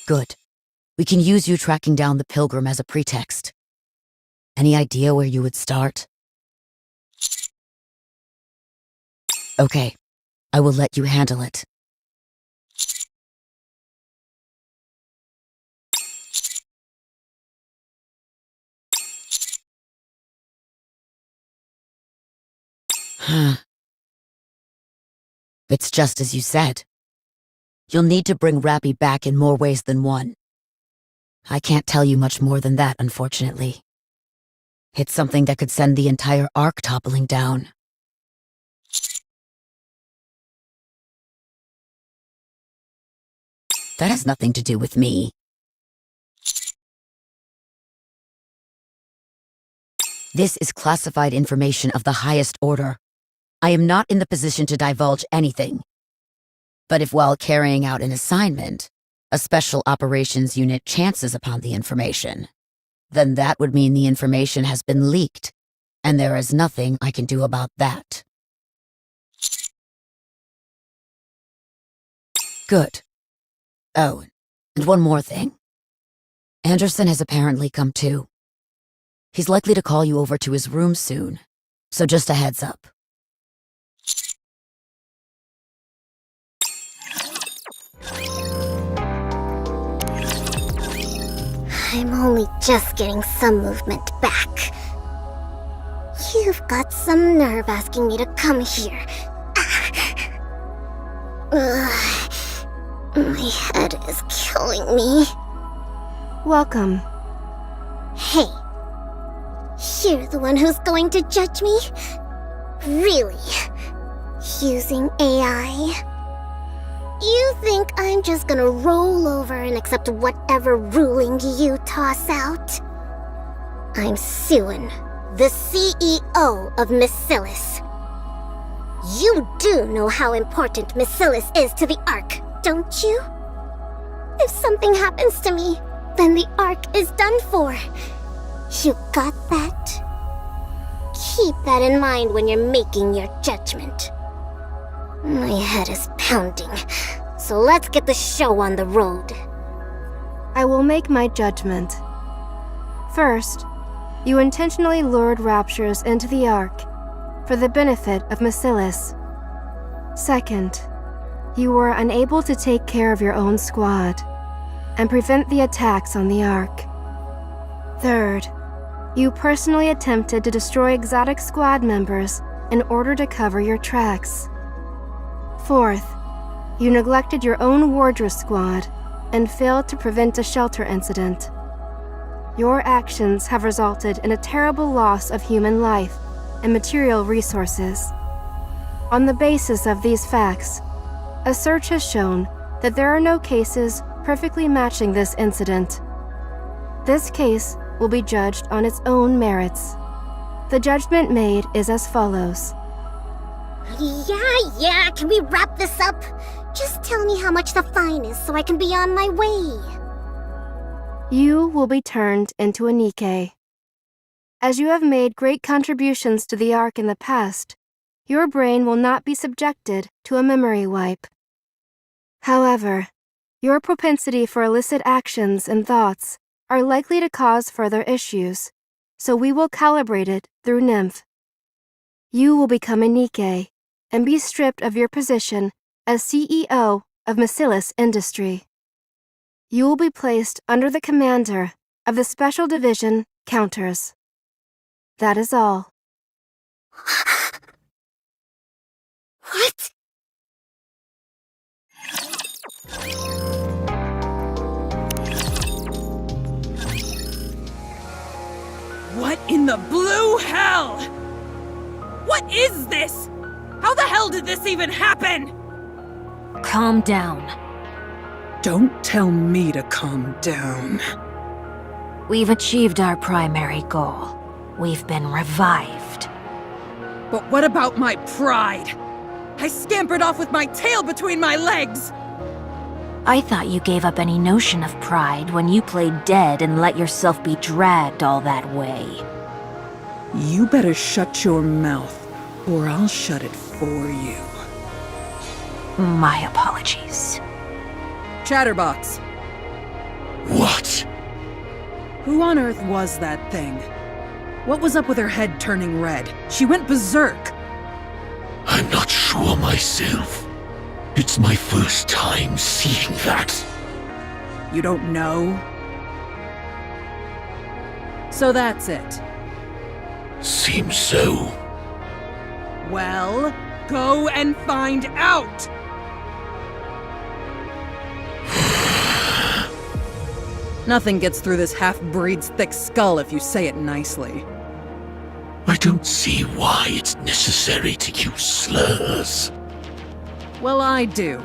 Good. We can use you tracking down the Pilgrim as a pretext. Any idea where you would start? Okay. I will let you handle it. It's just as you said. You'll need to bring Rappy back in more ways than one. I can't tell you much more than that, unfortunately. It's something that could send the entire Ark toppling down. That has nothing to do with me. This is classified information of the highest order. I am not in the position to divulge anything. But if while carrying out an assignment, a special operations unit chances upon the information, then that would mean the information has been leaked, and there is nothing I can do about that. Good. Oh, and one more thing. Anderson has apparently come to. He's likely to call you over to his room soon, so just a heads up. I'm only just getting some movement back. You've got some nerve asking me to come here. My head is killing me. Welcome. Hey, you're the one who's going to judge me? Really? Using AI? You think I'm just gonna roll over and accept whatever ruling you toss out? I'm Suin, the CEO of Miscellus. You do know how important Miscellus is to the Ark, don't you? If something happens to me, then the Ark is done for. You got that? Keep that in mind when you're making your judgment. My head is pounding, so let's get the show on the road. I will make my judgment. First, you intentionally lured Raptures into the Ark for the benefit of Miscellus. Second, you were unable to take care of your own squad and prevent the attacks on the Ark. Third, you personally attempted to destroy exotic squad members in order to cover your tracks. Fourth, you neglected your own wardress squad and failed to prevent a shelter incident. Your actions have resulted in a terrible loss of human life and material resources. On the basis of these facts, a search has shown that there are no cases perfectly matching this incident. This case will be judged on its own merits. The judgment made is as follows. Yeah, can we wrap this up? Just tell me how much the fine is so I can be on my way. You will be turned into a Nikke. As you have made great contributions to the Ark in the past, your brain will not be subjected to a memory wipe. However, your propensity for illicit actions and thoughts are likely to cause further issues, so we will calibrate it through Nymph. You will become a Nikke and be stripped of your position as CEO of Macilis Industry. You will be placed under the commander of the Special Division Counters. That is all. What? What in the blue hell? What is this? How the hell did this even happen? Calm down. Don't tell me to calm down. We've achieved our primary goal. We've been revived. But what about my pride? I scampered off with my tail between my legs! I thought you gave up any notion of pride when you played dead and let yourself be dragged all that way. You better shut your mouth, or I'll shut it for you. My apologies. Chatterbox. What? Who on earth was that thing? What was up with her head turning red? She went berserk. I'm not sure myself. It's my first time seeing that. You don't know? So that's it. Seems so. Well, go and find out! Nothing gets through this half-breed's thick skull if you say it nicely. I don't see why it's necessary to use slurs. Well, I do.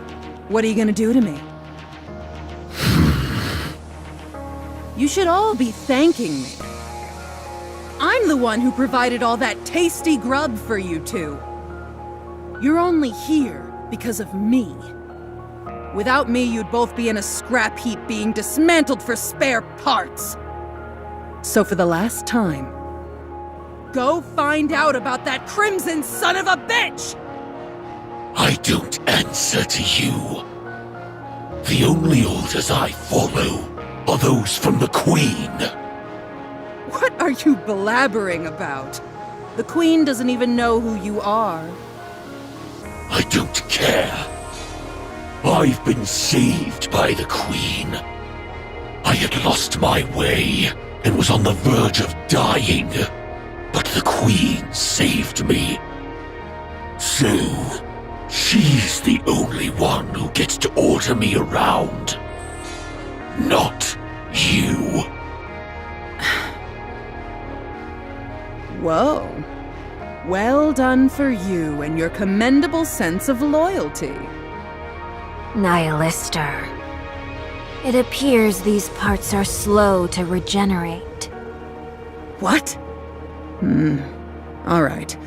What are you gonna do to me? You should all be thanking me. I'm the one who provided all that tasty grub for you two. You're only here because of me. Without me, you'd both be in a scrap heap being dismantled for spare parts. So for the last time, go find out about that crimson son of a bitch! I don't answer to you. The only orders I follow are those from the Queen. What are you blabbering about? The Queen doesn't even know who you are. I don't care. I've been saved by the Queen. I had lost my way and was on the verge of dying, but the Queen saved me. So, she's the only one who gets to order me around. Not you. Whoa. Well done for you and your commendable sense of loyalty. Nihilister. It appears these parts are slow to regenerate. What? Alright.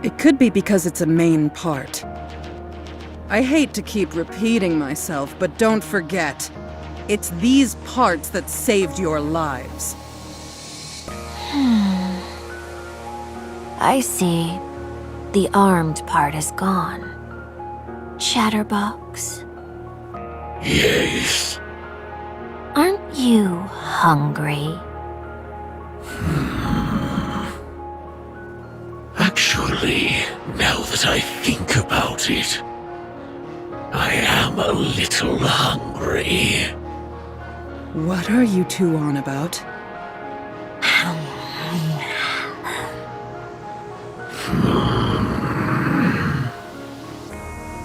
It could be because it's a main part. I hate to keep repeating myself, but don't forget, it's these parts that saved your lives. I see. The armed part is gone. Chatterbox? Yes. Aren't you hungry? Actually, now that I think about it, I am a little hungry. What are you two on about?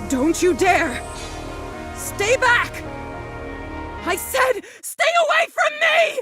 Don't you dare! Stay back! I said, stay away from me!